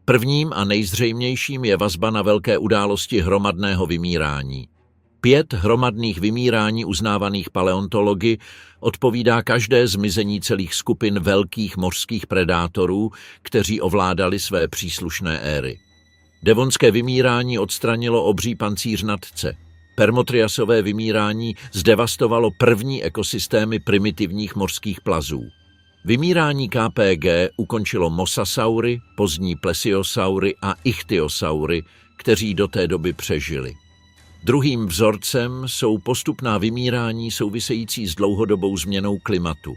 A: Prvním a nejzřejmějším je vazba na velké události hromadného vymírání. 5 hromadných vymírání uznávaných paleontology odpovídá každé zmizení celých skupin velkých mořských predátorů, kteří ovládali své příslušné éry. Devonské vymírání odstranilo obří pancířnatce. Permotriasové vymírání zdevastovalo první ekosystémy primitivních mořských plazů. Vymírání KPG ukončilo mosasaury, pozdní plesiosaury a ichtyosaury, kteří do té doby přežili. Druhým vzorcem jsou postupná vymírání související s dlouhodobou změnou klimatu.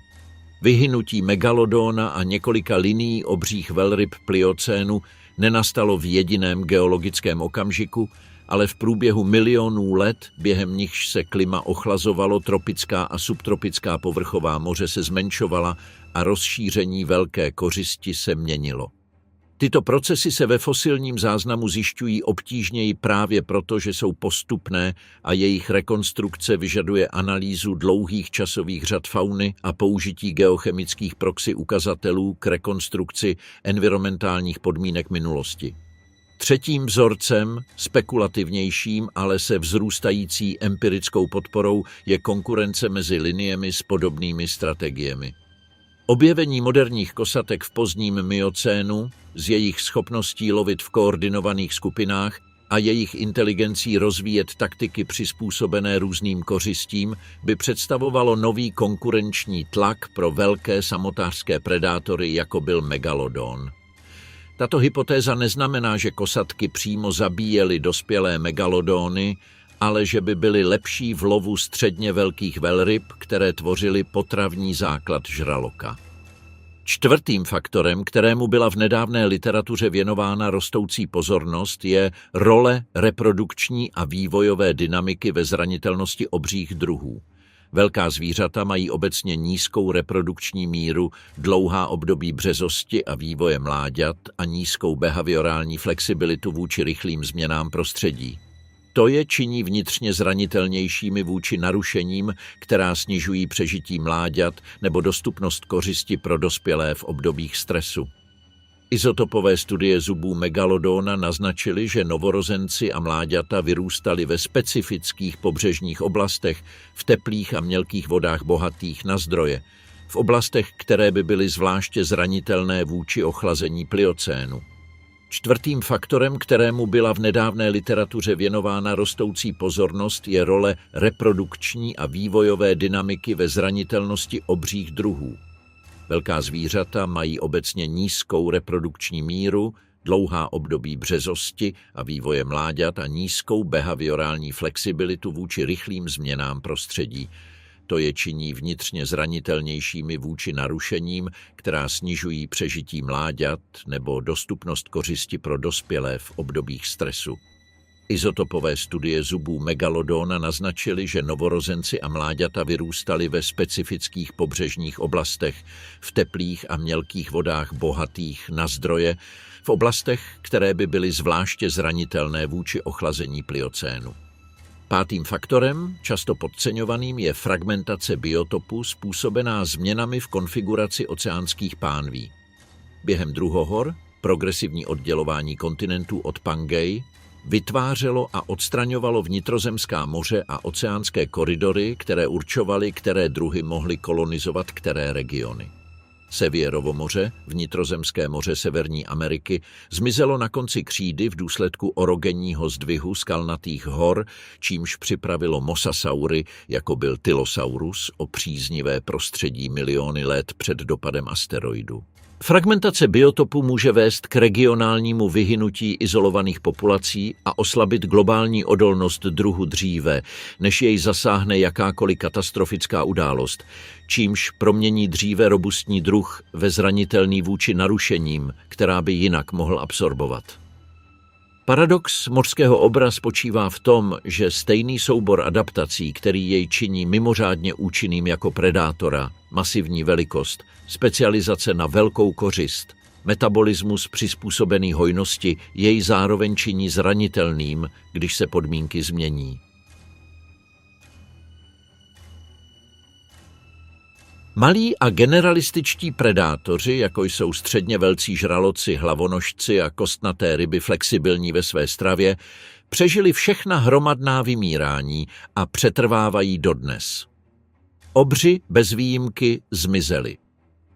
A: Vyhynutí megalodona a několika linií obřích velryb pliocénu nenastalo v jediném geologickém okamžiku, ale v průběhu milionů let, během nichž se klima ochlazovalo, tropická a subtropická povrchová moře se zmenšovala a rozšíření velké kořisti se měnilo. Tyto procesy se ve fosilním záznamu zjišťují obtížněji právě proto, že jsou postupné a jejich rekonstrukce vyžaduje analýzu dlouhých časových řad fauny a použití geochemických proxy ukazatelů k rekonstrukci environmentálních podmínek minulosti. Třetím vzorcem, spekulativnějším, ale se vzrůstající empirickou podporou, je konkurence mezi liniemi s podobnými strategiemi. Objevení moderních kosatek v pozdním miocénu, s jejich schopností lovit v koordinovaných skupinách a jejich inteligencí rozvíjet taktiky přizpůsobené různým kořistím, by představovalo nový konkurenční tlak pro velké samotářské predátory, jako byl megalodon. Tato hypotéza neznamená, že kosatky přímo zabíjely dospělé megalodony, ale že by byly lepší v lovu středně velkých velryb, které tvořily potravní základ žraloka. Čtvrtým faktorem, kterému byla v nedávné literatuře věnována rostoucí pozornost, je role reprodukční a vývojové dynamiky ve zranitelnosti obřích druhů. Velká zvířata mají obecně nízkou reprodukční míru, dlouhá období březosti a vývoje mláďat a nízkou behaviorální flexibilitu vůči rychlým změnám prostředí. To je činí vnitřně zranitelnějšími vůči narušením, která snižují přežití mláďat nebo dostupnost kořisti pro dospělé v obdobích stresu. Izotopové studie zubů megalodona naznačily, že novorozenci a mláďata vyrůstali ve specifických pobřežních oblastech, v teplých a mělkých vodách bohatých na zdroje, v oblastech, které by byly zvláště zranitelné vůči ochlazení pliocénu. Čtvrtým faktorem, kterému byla v nedávné literatuře věnována rostoucí pozornost, je role reprodukční a vývojové dynamiky ve zranitelnosti obřích druhů. Velká zvířata mají obecně nízkou reprodukční míru, dlouhá období březosti a vývoje mláďat a nízkou behaviorální flexibilitu vůči rychlým změnám prostředí. To je činí vnitřně zranitelnějšími vůči narušením, která snižují přežití mláďat nebo dostupnost kořisti pro dospělé v obdobích stresu. Izotopové studie zubů megalodona naznačily, že novorozenci a mláďata vyrůstali ve specifických pobřežních oblastech, v teplých a mělkých vodách bohatých na zdroje, v oblastech, které by byly zvláště zranitelné vůči ochlazení pliocénu. Pátým faktorem, často podceňovaným, je fragmentace biotopu způsobená změnami v konfiguraci oceánských pánví. Během druhohor progresivní oddělování kontinentů od Pangei vytvářelo a odstraňovalo vnitrozemská moře a oceánské koridory, které určovaly, které druhy mohly kolonizovat které regiony. Sevierovo moře, vnitrozemské moře Severní Ameriky, zmizelo na konci křídy v důsledku orogenního zdvihu skalnatých hor, čímž připravilo mosasaury, jako byl Tylosaurus, o příznivé prostředí miliony let před dopadem asteroidu. Fragmentace biotopu může vést k regionálnímu vyhynutí izolovaných populací a oslabit globální odolnost druhu dříve, než jej zasáhne jakákoliv katastrofická událost, čímž promění dříve robustní druh ve zranitelný vůči narušením, která by jinak mohl absorbovat. Paradox mořského obra spočívá v tom, že stejný soubor adaptací, který jej činí mimořádně účinným jako predátora, masivní velikost, specializace na velkou kořist, metabolismus přizpůsobený hojnosti, jej zároveň činí zranitelným, když se podmínky změní. Malí a generalističtí predátoři, jako jsou středně velcí žraloci, hlavonožci a kostnaté ryby flexibilní ve své stravě, přežili všechna hromadná vymírání a přetrvávají dodnes. Obři bez výjimky zmizeli.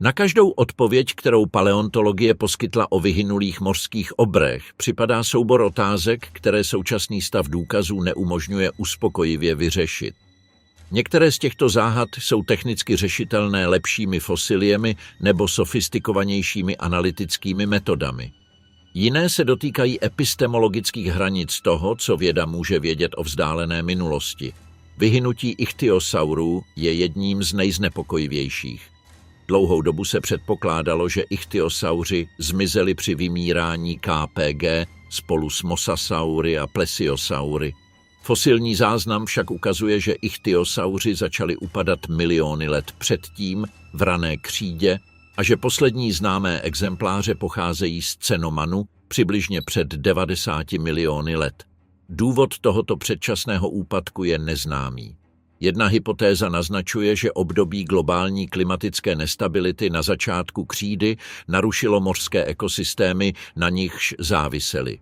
A: Na každou odpověď, kterou paleontologie poskytla o vyhynulých mořských obrech, připadá soubor otázek, které současný stav důkazů neumožňuje uspokojivě vyřešit. Některé z těchto záhad jsou technicky řešitelné lepšími fosiliemi nebo sofistikovanějšími analytickými metodami. Jiné se dotýkají epistemologických hranic toho, co věda může vědět o vzdálené minulosti. Vyhynutí ichtyosaurů je jedním z nejznepokojivějších. Dlouhou dobu se předpokládalo, že ichtyosauři zmizeli při vymírání KPG spolu s mosasaury a plesiosaury. Fosilní záznam však ukazuje, že ichtyosauři začali upadat miliony let předtím v rané křídě a že poslední známé exempláře pocházejí z Cenomanu přibližně před 90 miliony let. Důvod tohoto předčasného úpadku je neznámý. Jedna hypotéza naznačuje, že období globální klimatické nestability na začátku křídy narušilo mořské ekosystémy, na nichž závisely.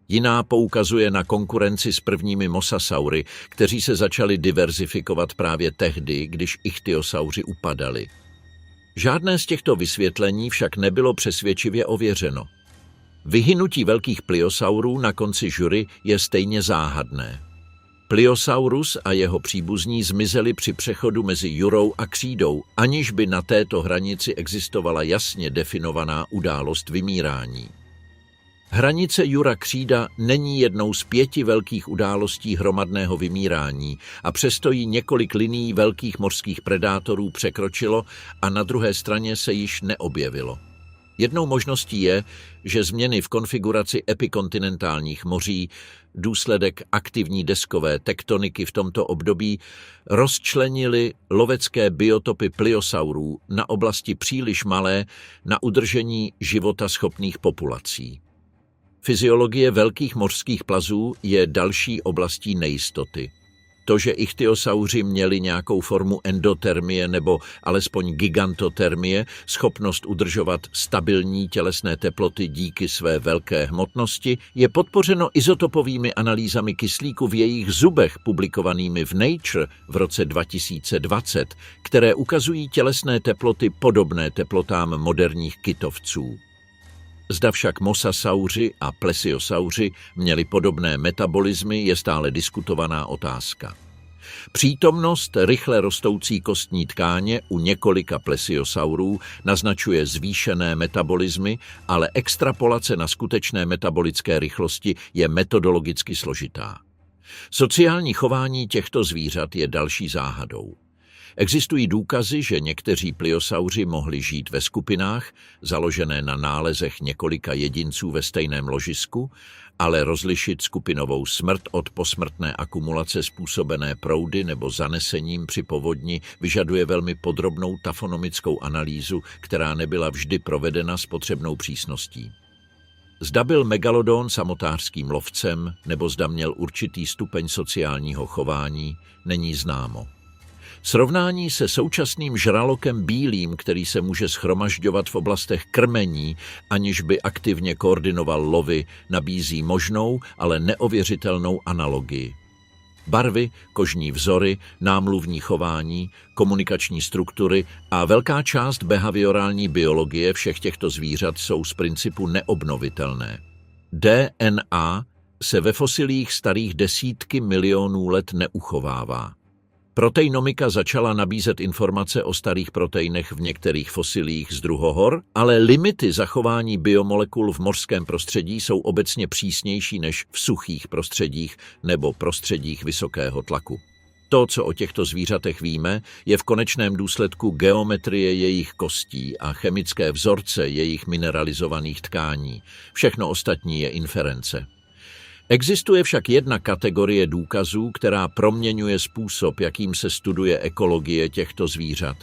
A: Jiná poukazuje na konkurenci s prvními mosasaury, kteří se začali diverzifikovat právě tehdy, když ichtyosauři upadali. Žádné z těchto vysvětlení však nebylo přesvědčivě ověřeno. Vyhynutí velkých pliosaurů na konci žury je stejně záhadné. Pliosaurus a jeho příbuzní zmizeli při přechodu mezi jurou a křídou, aniž by na této hranici existovala jasně definovaná událost vymírání. Hranice jura-křída není jednou z 5 velkých událostí hromadného vymírání a přesto ji několik linií velkých mořských predátorů překročilo a na druhé straně se již neobjevilo. Jednou možností je, že změny v konfiguraci epikontinentálních moří, důsledek aktivní deskové tektoniky v tomto období, rozčlenily lovecké biotopy pliosaurů na oblasti příliš malé na udržení životaschopných populací. Fyziologie velkých mořských plazů je další oblastí nejistoty. To, že ichtyosauři měli nějakou formu endotermie nebo alespoň gigantotermie, schopnost udržovat stabilní tělesné teploty díky své velké hmotnosti, je podpořeno izotopovými analýzami kyslíku v jejich zubech publikovanými v Nature v roce 2020, které ukazují tělesné teploty podobné teplotám moderních kytovců. Zda však mosasauři a plesiosauři měli podobné metabolismy, je stále diskutovaná otázka. Přítomnost rychle rostoucí kostní tkáně u několika plesiosaurů naznačuje zvýšené metabolismy, ale extrapolace na skutečné metabolické rychlosti je metodologicky složitá. Sociální chování těchto zvířat je další záhadou. Existují důkazy, že někteří pliosauři mohli žít ve skupinách, založené na nálezech několika jedinců ve stejném ložisku, ale rozlišit skupinovou smrt od posmrtné akumulace způsobené proudy nebo zanesením při povodni vyžaduje velmi podrobnou tafonomickou analýzu, která nebyla vždy provedena s potřebnou přísností. Zda byl megalodon samotářským lovcem, nebo zda měl určitý stupeň sociálního chování, není známo. Srovnání se současným žralokem bílým, který se může shromažďovat v oblastech krmení, aniž by aktivně koordinoval lovy, nabízí možnou, ale neověřitelnou analogii. Barvy, kožní vzory, námluvní chování, komunikační struktury a velká část behaviorální biologie všech těchto zvířat jsou z principu neobnovitelné. DNA se ve fosilích starých desítky milionů let neuchovává. Proteinomika začala nabízet informace o starých proteinech v některých fosilích z druhohor, ale limity zachování biomolekul v mořském prostředí jsou obecně přísnější než v suchých prostředích nebo prostředích vysokého tlaku. To, co o těchto zvířatech víme, je v konečném důsledku geometrie jejich kostí a chemické vzorce jejich mineralizovaných tkání. Všechno ostatní je inference. Existuje však jedna kategorie důkazů, která proměňuje způsob, jakým se studuje ekologie těchto zvířat.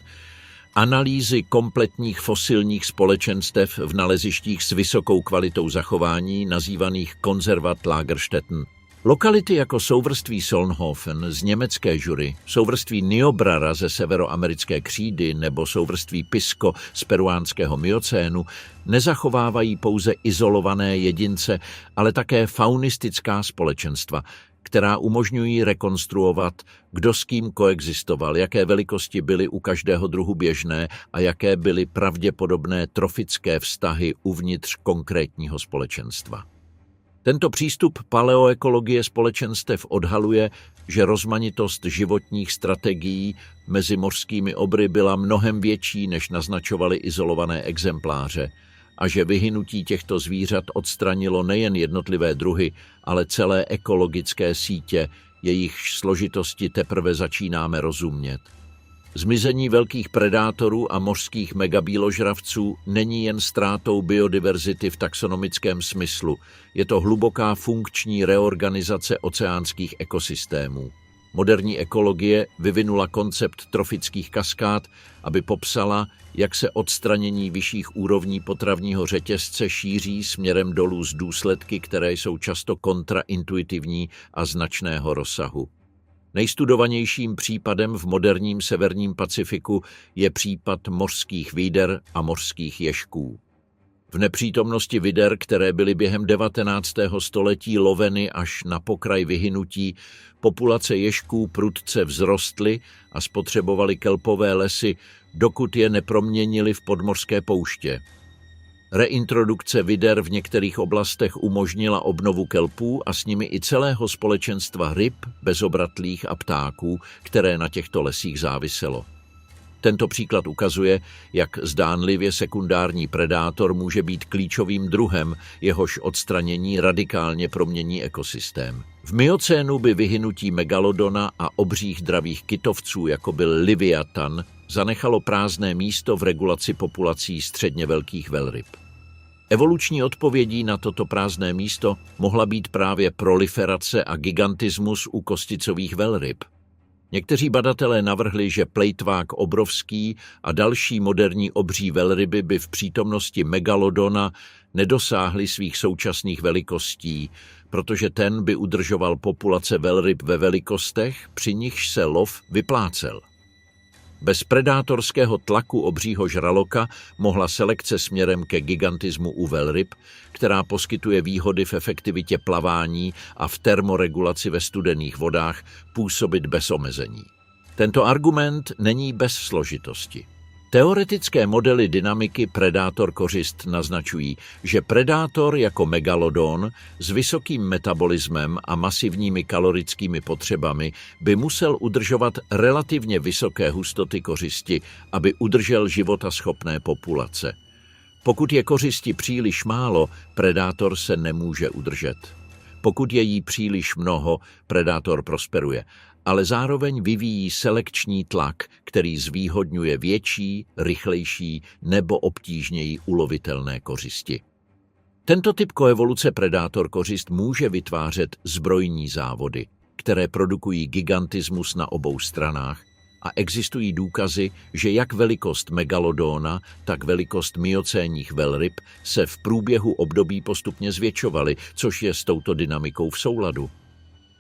A: Analýzy kompletních fosilních společenstev v nalezištích s vysokou kvalitou zachování, nazývaných Konzervatlagerstätten. Lokality jako souvrství Solnhofen z německé Jury, souvrství Niobrara ze severoamerické křídy nebo souvrství Pisco z peruánského miocénu nezachovávají pouze izolované jedince, ale také faunistická společenstva, která umožňují rekonstruovat, kdo s kým koexistoval, jaké velikosti byly u každého druhu běžné a jaké byly pravděpodobné trofické vztahy uvnitř konkrétního společenstva. Tento přístup paleoekologie společenstev odhaluje, že rozmanitost životních strategií mezi mořskými obry byla mnohem větší, než naznačovaly izolované exempláře, a že vyhynutí těchto zvířat odstranilo nejen jednotlivé druhy, ale celé ekologické sítě, jejichž složitosti teprve začínáme rozumět. Zmizení velkých predátorů a mořských megabíložravců není jen ztrátou biodiverzity v taxonomickém smyslu, je to hluboká funkční reorganizace oceánských ekosystémů. Moderní ekologie vyvinula koncept trofických kaskád, aby popsala, jak se odstranění vyšších úrovní potravního řetězce šíří směrem dolů z důsledky, které jsou často kontraintuitivní a značného rozsahu. Nejstudovanějším případem v moderním severním Pacifiku je případ mořských vyder a mořských ježků. V nepřítomnosti vyder, které byly během 19. století loveny až na pokraj vyhynutí, populace ježků prudce vzrostly a spotřebovaly kelpové lesy, dokud je neproměnily v podmořské pouště. Reintrodukce vyder v některých oblastech umožnila obnovu kelpů a s nimi i celého společenstva ryb, bezobratlých a ptáků, které na těchto lesích záviselo. Tento příklad ukazuje, jak zdánlivě sekundární predátor může být klíčovým druhem, jehož odstranění radikálně promění ekosystém. V miocénu by vyhynutí megalodona a obřích dravých kytovců, jako byl Liviatan, zanechalo prázdné místo v regulaci populací středně velkých velryb. Evoluční odpovědí na toto prázdné místo mohla být právě proliferace a gigantismus u kosticových velryb. Někteří badatelé navrhli, že plejtvák obrovský a další moderní obří velryby by v přítomnosti megalodona nedosáhly svých současných velikostí, protože ten by udržoval populace velryb ve velikostech, při nichž se lov vyplácel. Bez predátorského tlaku obřího žraloka mohla selekce směrem ke gigantismu u velryb, která poskytuje výhody v efektivitě plavání a v termoregulaci ve studených vodách, působit bez omezení. Tento argument není bez složitosti. Teoretické modely dynamiky predátor-kořist naznačují, že predátor jako megalodon s vysokým metabolismem a masivními kalorickými potřebami by musel udržovat relativně vysoké hustoty kořisti, aby udržel životaschopné populace. Pokud je kořisti příliš málo, predátor se nemůže udržet. Pokud je jí příliš mnoho, predátor prosperuje, ale zároveň vyvíjí selekční tlak, který zvýhodňuje větší, rychlejší nebo obtížněji ulovitelné kořisti. Tento typ koevoluce predátor-kořist může vytvářet zbrojní závody, které produkují gigantismus na obou stranách, a existují důkazy, že jak velikost megalodóna, tak velikost miocénních velryb se v průběhu období postupně zvětšovaly, což je s touto dynamikou v souladu.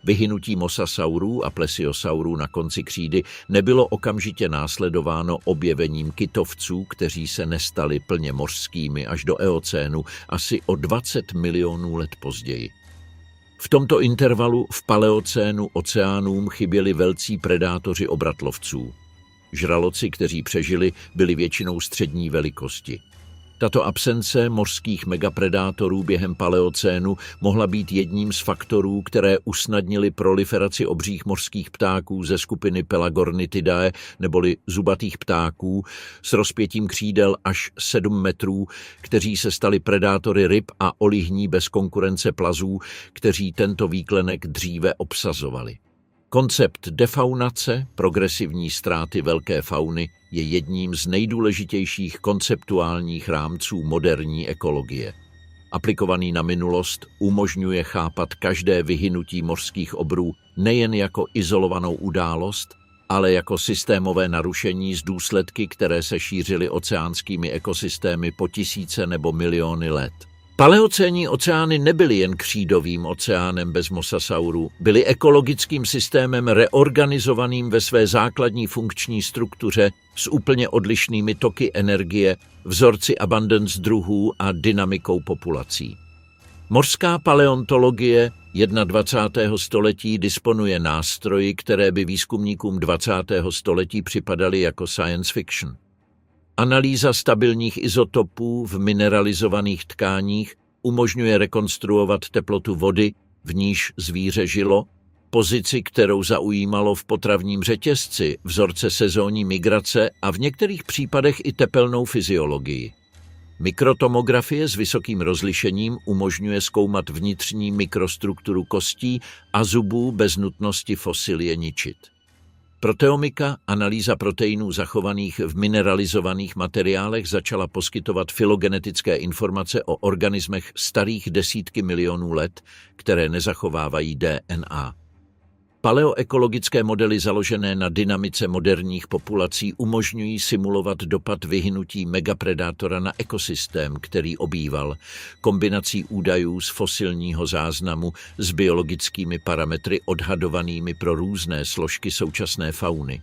A: Vyhynutí mosasaurů a plesiosaurů na konci křídy nebylo okamžitě následováno objevením kytovců, kteří se nestali plně mořskými až do eocénu, asi o 20 milionů let později. V tomto intervalu v paleocénu oceánům chyběli velcí predátoři obratlovců. Žraloci, kteří přežili, byli většinou střední velikosti. Tato absence mořských megapredátorů během paleocénu mohla být jedním z faktorů, které usnadnily proliferaci obřích mořských ptáků ze skupiny Pelagornithidae neboli zubatých ptáků s rozpětím křídel až 7 metrů, kteří se stali predátory ryb a olihní bez konkurence plazů, kteří tento výklenek dříve obsazovali. Koncept defaunace, progresivní ztráty velké fauny, je jedním z nejdůležitějších konceptuálních rámců moderní ekologie. Aplikovaný na minulost umožňuje chápat každé vyhynutí mořských obrů nejen jako izolovanou událost, ale jako systémové narušení z důsledky, které se šířily oceánskými ekosystémy po tisíce nebo miliony let. Paleocénní oceány nebyly jen křídovým oceánem bez mosasaurů, byly ekologickým systémem reorganizovaným ve své základní funkční struktuře s úplně odlišnými toky energie, vzorci abundance druhů a dynamikou populací. Mořská paleontologie 21. století disponuje nástroji, které by výzkumníkům 20. století připadaly jako science fiction. Analýza stabilních izotopů v mineralizovaných tkáních umožňuje rekonstruovat teplotu vody, v níž zvíře žilo, pozici, kterou zaujímalo v potravním řetězci, vzorce sezónní migrace a v některých případech i tepelnou fyziologii. Mikrotomografie s vysokým rozlišením umožňuje zkoumat vnitřní mikrostrukturu kostí a zubů bez nutnosti fosilie ničit. Proteomika, analýza proteinů zachovaných v mineralizovaných materiálech, začala poskytovat filogenetické informace o organismech starých desítky milionů let, které nezachovávají DNA. Paleoekologické modely založené na dynamice moderních populací umožňují simulovat dopad vyhynutí megapredátora na ekosystém, který obýval, kombinací údajů z fosilního záznamu s biologickými parametry odhadovanými pro různé složky současné fauny.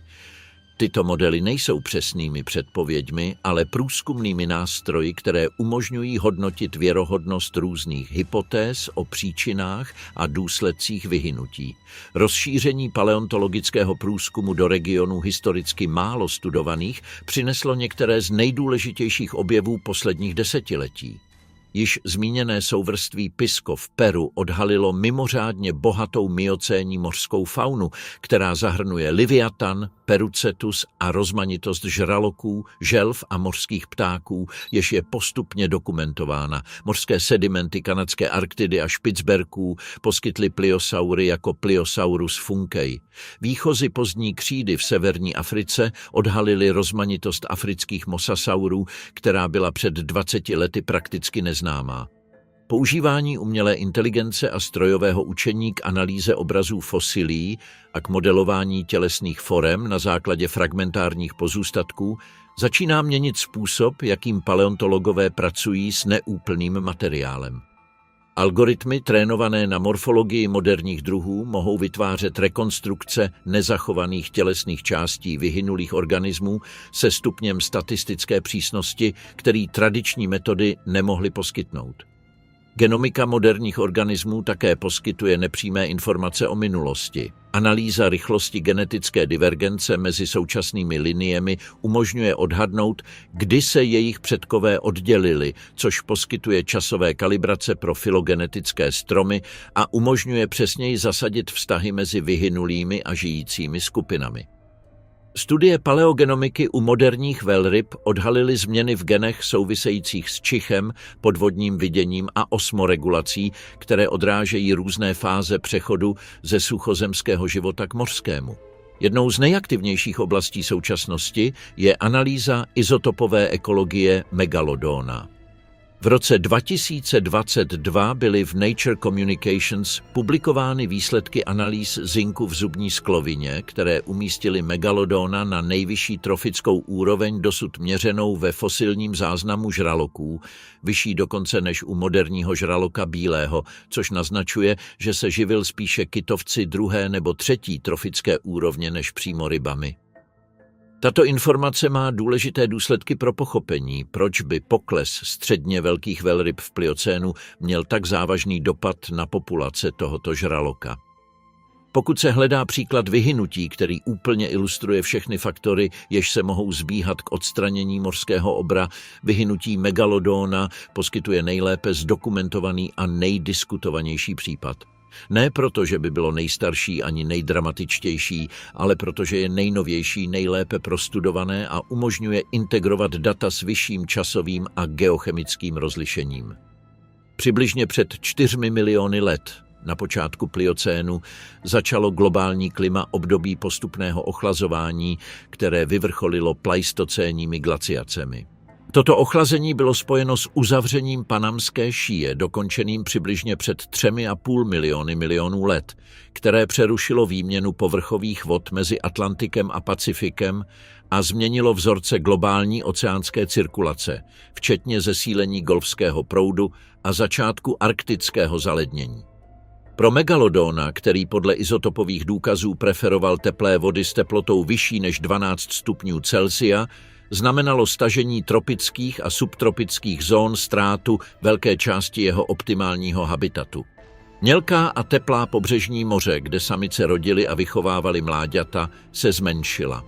A: Tyto modely nejsou přesnými předpověďmi, ale průzkumnými nástroji, které umožňují hodnotit věrohodnost různých hypotéz o příčinách a důsledcích vyhynutí. Rozšíření paleontologického průzkumu do regionů historicky málo studovaných přineslo některé z nejdůležitějších objevů posledních desetiletí. Již zmíněné souvrství Pisco v Peru odhalilo mimořádně bohatou miocénní mořskou faunu, která zahrnuje Liviatan, Perucetus a rozmanitost žraloků, želv a mořských ptáků, jež je postupně dokumentována. Mořské sedimenty kanadské Arktidy a Špicberků poskytly pliosaury jako Pliosaurus funkei. Výchozy pozdní křídy v severní Africe odhalily rozmanitost afrických mosasaurů, která byla před 20 lety prakticky neznámá. Používání umělé inteligence a strojového učení k analýze obrazů fosilií a k modelování tělesných forem na základě fragmentárních pozůstatků začíná měnit způsob, jakým paleontologové pracují s neúplným materiálem. Algoritmy trénované na morfologii moderních druhů mohou vytvářet rekonstrukce nezachovaných tělesných částí vyhynulých organismů se stupněm statistické přísnosti, který tradiční metody nemohly poskytnout. Genomika moderních organismů také poskytuje nepřímé informace o minulosti. Analýza rychlosti genetické divergence mezi současnými liniemi umožňuje odhadnout, kdy se jejich předkové oddělili, což poskytuje časové kalibrace pro filogenetické stromy a umožňuje přesněji zasadit vztahy mezi vyhynulými a žijícími skupinami. Studie paleogenomiky u moderních velryb odhalily změny v genech souvisejících s čichem, podvodním viděním a osmoregulací, které odrážejí různé fáze přechodu ze suchozemského života k mořskému. Jednou z nejaktivnějších oblastí současnosti je analýza izotopové ekologie megalodona. V roce 2022 byly v Nature Communications publikovány výsledky analýz zinku v zubní sklovině, které umístily megalodona na nejvyšší trofickou úroveň dosud měřenou ve fosilním záznamu žraloků, vyšší dokonce než u moderního žraloka bílého, což naznačuje, že se živil spíše kytovci druhé nebo třetí trofické úrovně než přímo rybami. Tato informace má důležité důsledky pro pochopení, proč by pokles středně velkých velryb v pliocénu měl tak závažný dopad na populace tohoto žraloka. Pokud se hledá příklad vyhynutí, který úplně ilustruje všechny faktory, jež se mohou zbíhat k odstranění mořského obra, vyhynutí megalodona poskytuje nejlépe zdokumentovaný a nejdiskutovanější případ. Ne proto, že by bylo nejstarší ani nejdramatičtější, ale protože je nejnovější, nejlépe prostudované a umožňuje integrovat data s vyšším časovým a geochemickým rozlišením. Přibližně před 4 miliony let, na počátku pliocénu, začalo globální klima období postupného ochlazování, které vyvrcholilo pleistocénními glaciacemi. Toto ochlazení bylo spojeno s uzavřením panamské šíje, dokončeným přibližně před 3,5 milionů let, které přerušilo výměnu povrchových vod mezi Atlantikem a Pacifikem a změnilo vzorce globální oceánské cirkulace, včetně zesílení golfského proudu a začátku arktického zalednění. Pro megalodona, který podle izotopových důkazů preferoval teplé vody s teplotou vyšší než 12 stupňů Celsia, znamenalo stažení tropických a subtropických zón ztrátu velké části jeho optimálního habitatu. Mělká a teplá pobřežní moře, kde samice rodily a vychovávaly mláďata, se zmenšila.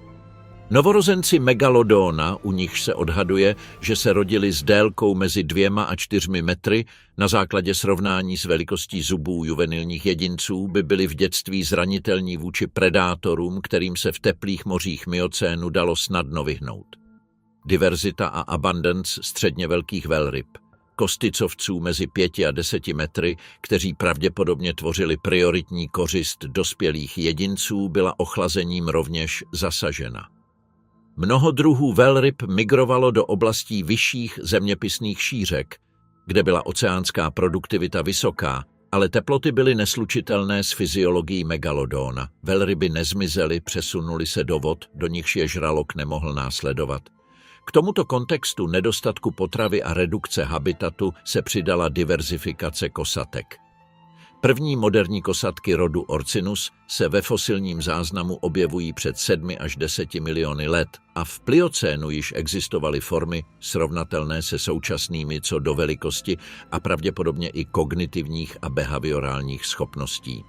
A: Novorozenci megalodona, u nichž se odhaduje, že se rodili s délkou mezi 2 a 4 metry, na základě srovnání s velikostí zubů juvenilních jedinců, by byli v dětství zranitelní vůči predátorům, kterým se v teplých mořích miocénu dalo snadno vyhnout. Diverzita a abundance středně velkých velryb, kosticovců mezi 5 a 10 metry, kteří pravděpodobně tvořili prioritní kořist dospělých jedinců, byla ochlazením rovněž zasažena. Mnoho druhů velryb migrovalo do oblastí vyšších zeměpisných šířek, kde byla oceánská produktivita vysoká, ale teploty byly neslučitelné s fyziologií megalodona. Velryby nezmizely, přesunuli se do vod, do nichž je žralok nemohl následovat. K tomuto kontextu nedostatku potravy a redukce habitatu se přidala diverzifikace kosatek. První moderní kosatky rodu Orcinus se ve fosilním záznamu objevují před 7 až 10 miliony let a v pliocénu již existovaly formy srovnatelné se současnými co do velikosti a pravděpodobně i kognitivních a behaviorálních schopností.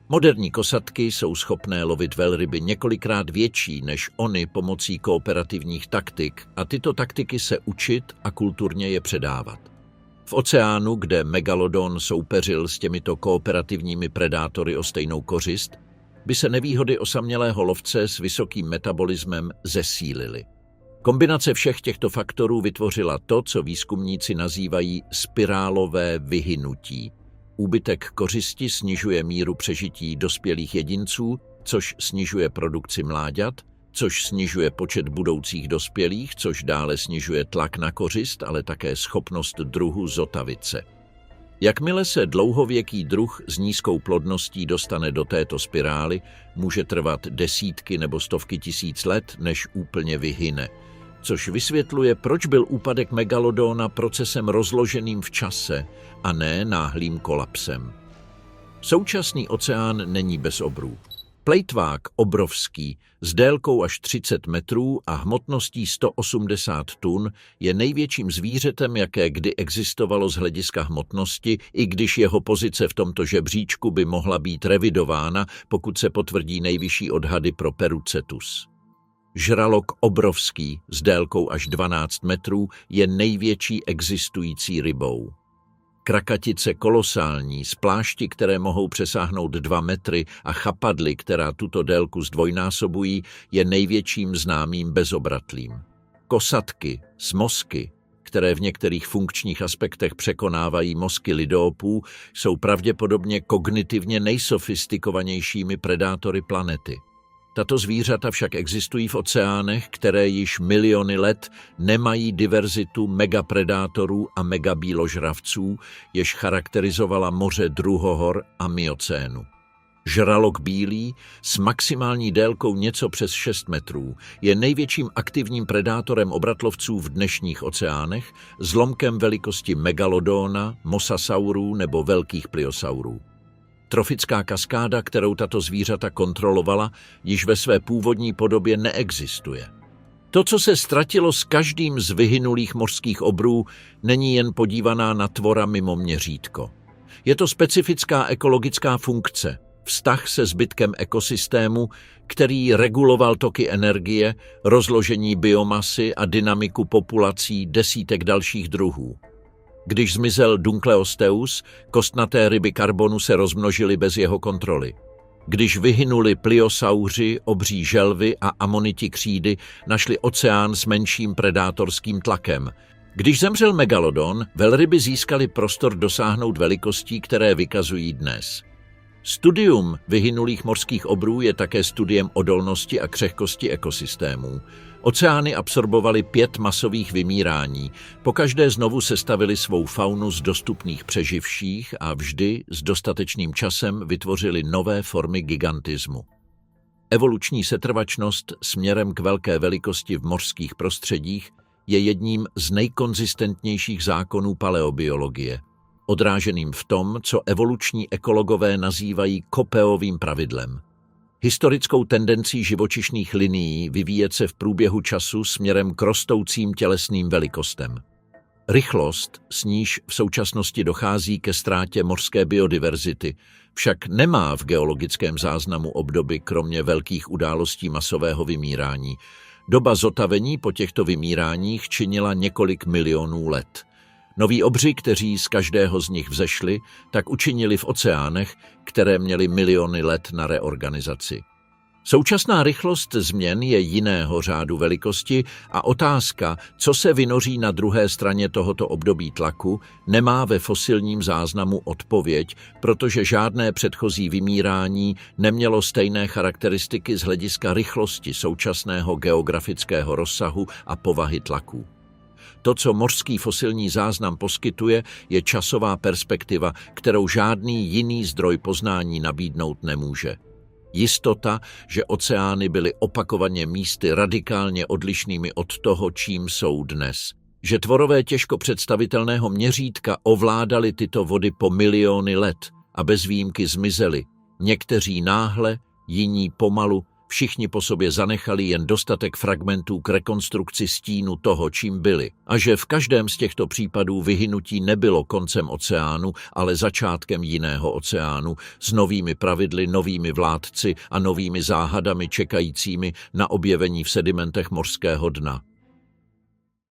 A: Moderní kosatky jsou schopné lovit velryby několikrát větší než ony pomocí kooperativních taktik a tyto taktiky se učit a kulturně je předávat. V oceánu, kde megalodon soupeřil s těmito kooperativními predátory o stejnou kořist, by se nevýhody osamělého lovce s vysokým metabolismem zesílily. Kombinace všech těchto faktorů vytvořila to, co výzkumníci nazývají spirálové vyhynutí. Úbytek kořisti snižuje míru přežití dospělých jedinců, což snižuje produkci mláďat, což snižuje počet budoucích dospělých, což dále snižuje tlak na kořist, ale také schopnost druhu zotavit se. Jakmile se dlouhověký druh s nízkou plodností dostane do této spirály, může trvat desítky nebo stovky tisíc let, než úplně vyhyne, což vysvětluje, proč byl úpadek megalodona procesem rozloženým v čase a ne náhlým kolapsem. Současný oceán není bez obrů. Plejtvák obrovský, s délkou až 30 metrů a hmotností 180 tun, je největším zvířetem, jaké kdy existovalo z hlediska hmotnosti, i když jeho pozice v tomto žebříčku by mohla být revidována, pokud se potvrdí nejvyšší odhady pro Perucetus. Žralok obrovský, s délkou až 12 metrů, je největší existující rybou. Krakatice kolosální, s plášti, které mohou přesáhnout 2 metry, a chapadly, která tuto délku zdvojnásobují, je největším známým bezobratlým. Kosatky s mozky, které v některých funkčních aspektech překonávají mozky lidoopů, jsou pravděpodobně kognitivně nejsofistikovanějšími predátory planety. Tato zvířata však existují v oceánech, které již miliony let nemají diverzitu megapredátorů a megabíložravců, jež charakterizovala moře druhohor a miocénu. Žralok bílý s maximální délkou něco přes 6 metrů je největším aktivním predátorem obratlovců v dnešních oceánech, zlomkem velikosti megalodóna, mosasaurů nebo velkých pliosaurů. Trofická kaskáda, kterou tato zvířata kontrolovala, již ve své původní podobě neexistuje. To, co se ztratilo s každým z vyhynulých mořských obrů, není jen podívaná na tvora mimo měřítko. Je to specifická ekologická funkce, vztah se zbytkem ekosystému, který reguloval toky energie, rozložení biomasy a dynamiku populací desítek dalších druhů. Když zmizel Dunkleosteus, kostnaté ryby karbonu se rozmnožily bez jeho kontroly. Když vyhynuli pliosauři, obří želvy a amoniti křídy, našli oceán s menším predátorským tlakem. Když zemřel megalodon, velryby získaly prostor dosáhnout velikostí, které vykazují dnes. Studium vyhynulých mořských obrů je také studiem odolnosti a křehkosti ekosystémů. Oceány absorbovaly 5 masových vymírání, pokaždé znovu sestavili svou faunu z dostupných přeživších a vždy s dostatečným časem vytvořili nové formy gigantismu. Evoluční setrvačnost směrem k velké velikosti v mořských prostředích je jedním z nejkonzistentnějších zákonů paleobiologie, odráženým v tom, co evoluční ekologové nazývají Kopeovým pravidlem. Historickou tendencí živočišných linií vyvíjet se v průběhu času směrem k rostoucím tělesným velikostem. Rychlost, s níž v současnosti dochází ke ztrátě mořské biodiverzity, však nemá v geologickém záznamu obdoby kromě velkých událostí masového vymírání. Doba zotavení po těchto vymíráních činila několik milionů let. Noví obři, kteří z každého z nich vzešli, tak učinili v oceánech, které měly miliony let na reorganizaci. Současná rychlost změn je jiného řádu velikosti a otázka, co se vynoří na druhé straně tohoto období tlaku, nemá ve fosilním záznamu odpověď, protože žádné předchozí vymírání nemělo stejné charakteristiky z hlediska rychlosti současného geografického rozsahu a povahy tlaků. To, co mořský fosilní záznam poskytuje, je časová perspektiva, kterou žádný jiný zdroj poznání nabídnout nemůže. Jistota, že oceány byly opakovaně místy radikálně odlišnými od toho, čím jsou dnes. Že tvorové těžko představitelného měřítka ovládali tyto vody po miliony let a bez výjimky zmizely. Někteří náhle, jiní pomalu, všichni po sobě zanechali jen dostatek fragmentů k rekonstrukci stínu toho, čím byli. A že v každém z těchto případů vyhynutí nebylo koncem oceánu, ale začátkem jiného oceánu, s novými pravidly, novými vládci a novými záhadami čekajícími na objevení v sedimentech mořského dna.